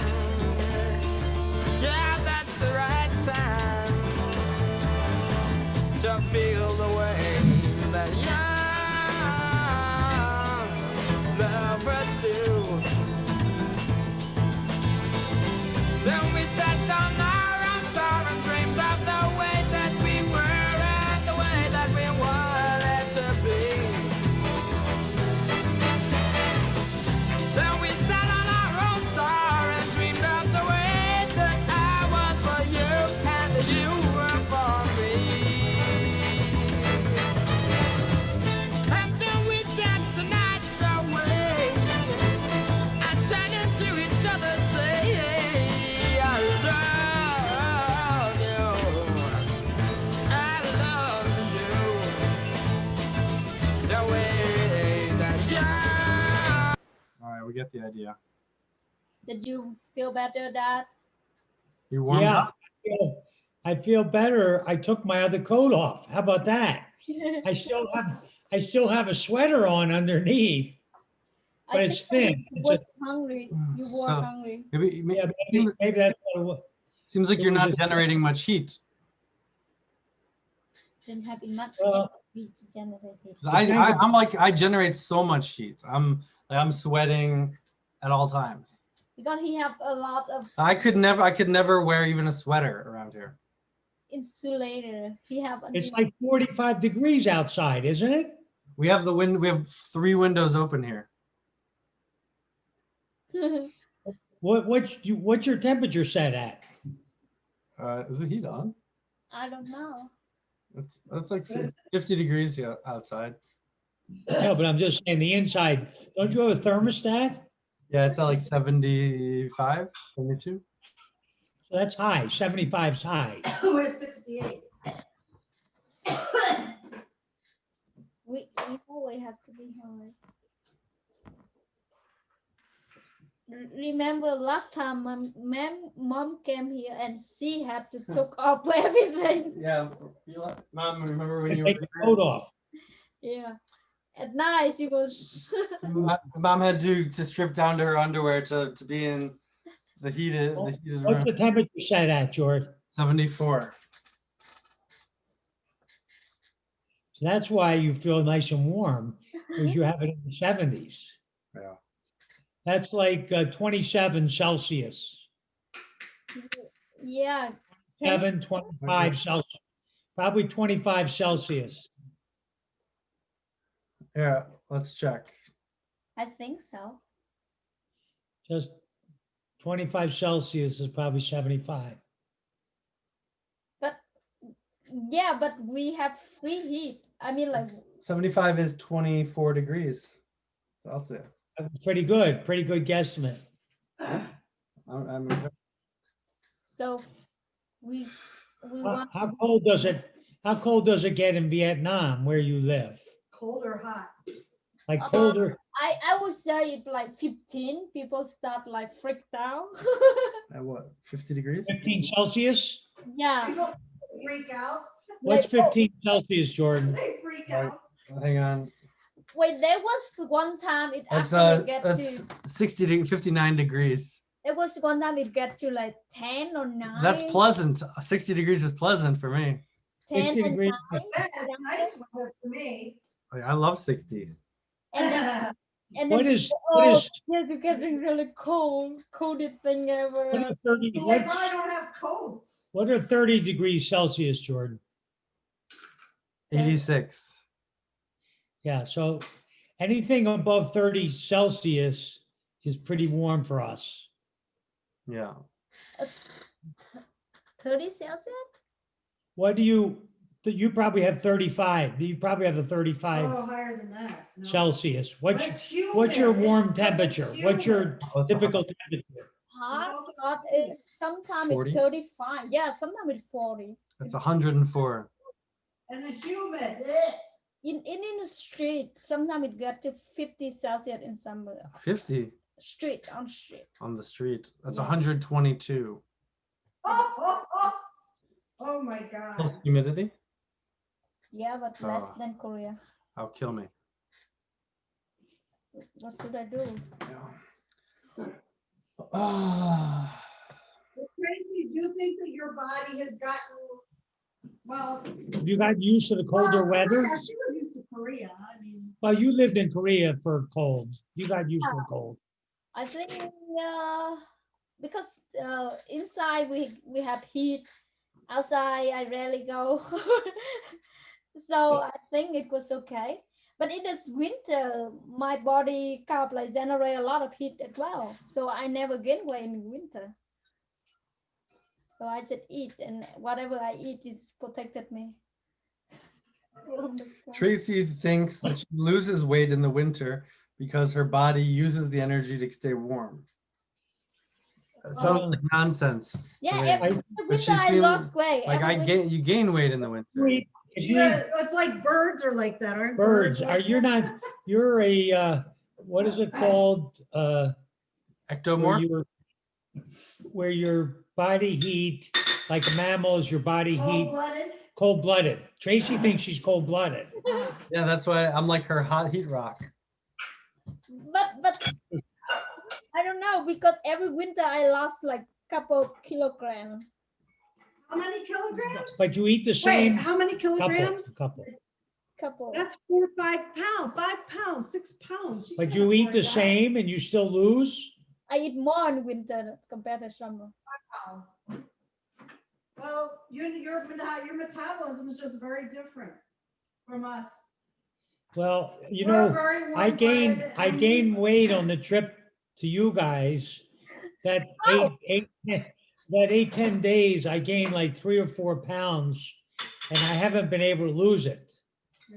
Yeah, that's the right time to feel the way that young lovers do. Then we sat down our own star and dreamed of the way that we were and the way that we wanted to be. Then we sat on our own star and dreamed of the way that I was for you and you were for me. And then we danced the night away and turned into each other, say, I love you, I love you, the way that you. All right, we get the idea. Did you feel better, Dad? You warmed Yeah, up? I feel better. I took my other coat off. How about that? I still have a sweater on underneath. But it's thin. You It's was a- hungry. You were So- hungry. Maybe, Yeah, maybe that's what it was. seems like it you're was not a- generating much heat. Didn't have enough Well, energy to generate it. 'Cause I'm like, I generate so much heat. I'm sweating at all times. Because he have a lot of I could never wear even a sweater around here. insulator. He have a It's like 45 degrees outside, isn't it? We have we have 3 windows open here. What's your temperature set at? Is the heat on? I don't know. It's like 50 degrees here outside. No, but I'm just saying the inside. Don't you have a thermostat? Yeah, it's at like 75, 72. So that's high. 75's high. We're 68. We always have to be hungry. Remember last time mom came here and she had to took off everything. Yeah, Mom, remember when And you take the coat off. Yeah. At night she was Mom had to strip down to her underwear to be in the heated What's room. the temperature set at, George? 74. So that's why you feel nice and warm, because you have it in the 70s. Yeah. That's like 27 Celsius, yeah. 25 Celsius, probably 25 Celsius. Yeah, let's check. I think so. Just 25 Celsius is probably 75. But yeah, but we have free heat. I mean, like 75 is 24 degrees Celsius. That's pretty good guesstimate. I'm so we How want how cold does it get in Vietnam where you live? Cold or hot? Like colder? I would say it like 15. People start like freaked out. at what, 50 degrees? 15 Celsius? Yeah. People freak out. What's Like, 15 Celsius, Jordan? They freak out. Hang on. wait, there was one time it That's actually get that's to 59 degrees. it was one time it get to like 10 or 9. That's pleasant. 60 degrees is pleasant for me. 10 60 or degrees. 9. That's nice weather for me. Like, I love 60. And then, and What then is yes, it's getting really coldest thing ever. what are 30 Well, they what's- probably don't have coats. what are 30 degrees Celsius, Jordan? 86. Yeah, so anything above 30 Celsius is pretty warm for us. Yeah. 30 Celsius? What do you probably have 35. You probably have a 35 Oh, higher than that. No. Celsius. But What's it's humid. what's your warm It's temperature? What's your humid. typical temperature? Hot, also hot is sometimes 40? it's 35. Yeah, sometimes it's 40. That's 104. And the humid. In the street, sometimes it get to 50 Celsius in some 50 street on street. on the street. That's Yeah. 122. Oh my Plus God. humidity. Yeah, but less Oh. than Korea. That'll kill me. What should I do? Yeah. Ah. Tracy, do you think that your body has gotten, well. You got used to the colder well, weather? Yeah, she was used to Korea. I mean, Well, you lived in Korea for cold. You got used to the cold. I think because inside we have heat, outside I rarely go. So I think it was okay. But in this winter, my body kind of like generate a lot of heat as well. So I never gain weight in winter. So I just eat, and whatever I eat is protected me. Tracy thinks that she loses weight in the winter because her body uses the energy to stay warm. That sounds like nonsense. to Yeah, me. every But she winter I seems lost weight. like every winter. you gain weight in the winter. If you eat it's like birds are like that, aren't birds, like are you that? not, you're a, what is it called? Where Ectomorph? where your body heat, like mammals, your body heat, Cold-blooded? cold-blooded. Tracy thinks she's cold-blooded. Yeah, that's why I'm like her hot heat rock. But No, because every winter I lost like couple kilograms. How many kilograms? But you eat the Wait, same how many couple, kilograms? couple. Couple. That's 4 or 5 pounds, 5 pounds, 6 pounds. But can't you eat afford the that. same and you still lose? I eat more in winter compared to summer. Wow. Well, your metabolism is just very different from us. Well, you We're know, very I gained warm-blooded, gained weight on the trip to you guys. That eight, 10 days, I gained like 3 or 4 pounds and I haven't been able to lose it.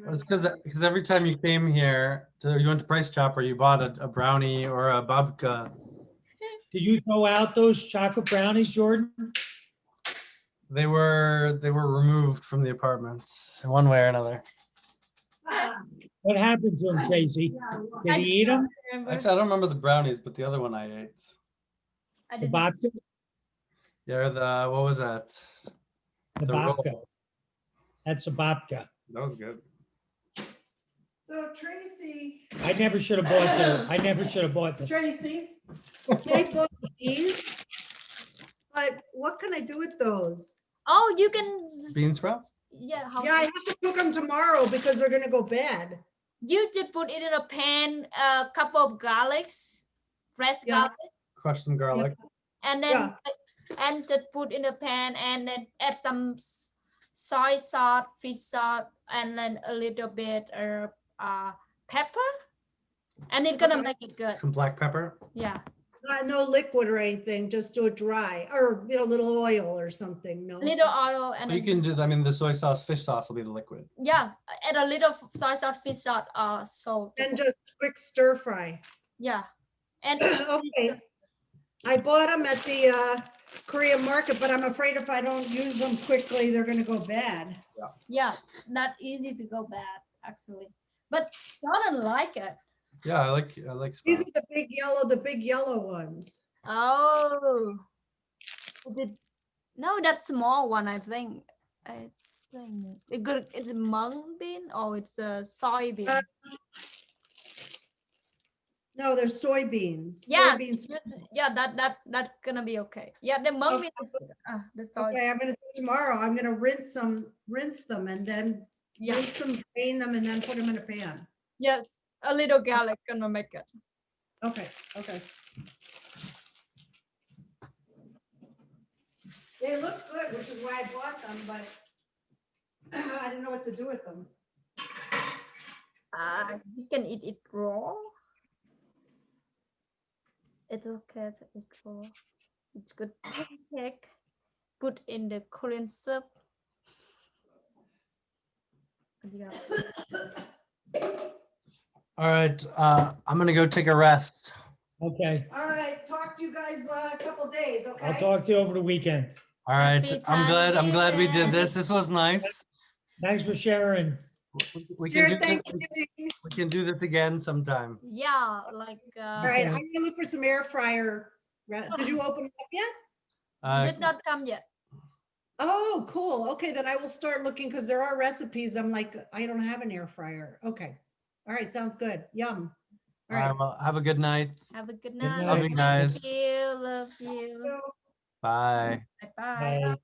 It's because every time you came here, you went to Price Chopper, you bought a brownie or a babka. Did you throw out those chocolate brownies, Jordan? They were removed from the apartment in one way or another. What happened to him, Tracy? Did he eat them? Actually, I don't remember the brownies, but the other one I ate. I The didn't. babka? Yeah, what was that? The The roll. babka. That's a babka. That was good. So Tracy, I never should have bought the. Tracy, they bought these, but what can I do with those? Oh, you can. Bean sprouts? Yeah. How? Yeah, I have to cook them tomorrow because they're gonna go bad. You just put it in a pan, a couple of garlics, fresh Yeah. garlic, Crush some garlic. and then and just put in a pan and then add some soy sauce, fish sauce, and then a little bit of pepper, and it's gonna Okay. make it good. Some black pepper. Yeah. No liquid or anything, just do it dry, or a little oil or something, no? Little oil and But you then, can do, I mean, the soy sauce, fish sauce will be the liquid. yeah, add a little soy sauce, fish sauce, salt. And just quick stir fry. Yeah, and Okay. I bought them at the Korean market, but I'm afraid if I don't use them quickly, they're gonna go bad. yeah, not easy to go bad actually, but Jordan like it. Yeah, I like These sprouts. are the big yellow ones. Oh, no, that's small one. I think it good. It's a mung bean or it's a soybean. Uh, No, they're soybeans. Yeah, Soybeans. yeah, that gonna be okay. Yeah, the mung bean. The soy. Okay, I'm gonna do it tomorrow. I'm gonna rinse them and then Yeah. rinse them, drain them, and then put them in a pan. Yes, a little garlic gonna make it. Okay, okay. They look good, which is why I bought them, but I didn't know what to do with them. You can eat it raw. It's okay to eat raw. It's good pancake. Put in the Korean soup. Yeah. All right, I'm gonna go take a rest. Okay, All right, talk to you guys a couple days, okay? I'll talk to you over the weekend. All right, Happy I'm glad we did Thanksgiving. this. This was nice. Thanks for sharing. We Sure, can do thank this, you. we can do this again sometime. Yeah, like All right, I'm Okay. gonna look for some air fryer. Did you open it up yet? did not come yet. Oh, cool. Okay, then I will start looking because there are recipes. I'm like, I don't have an air fryer. Okay. All right, sounds good. Yum. All right, well, have a good night. Have a good night. night. Love you guys. Love you. So Bye. Bye bye. Bye.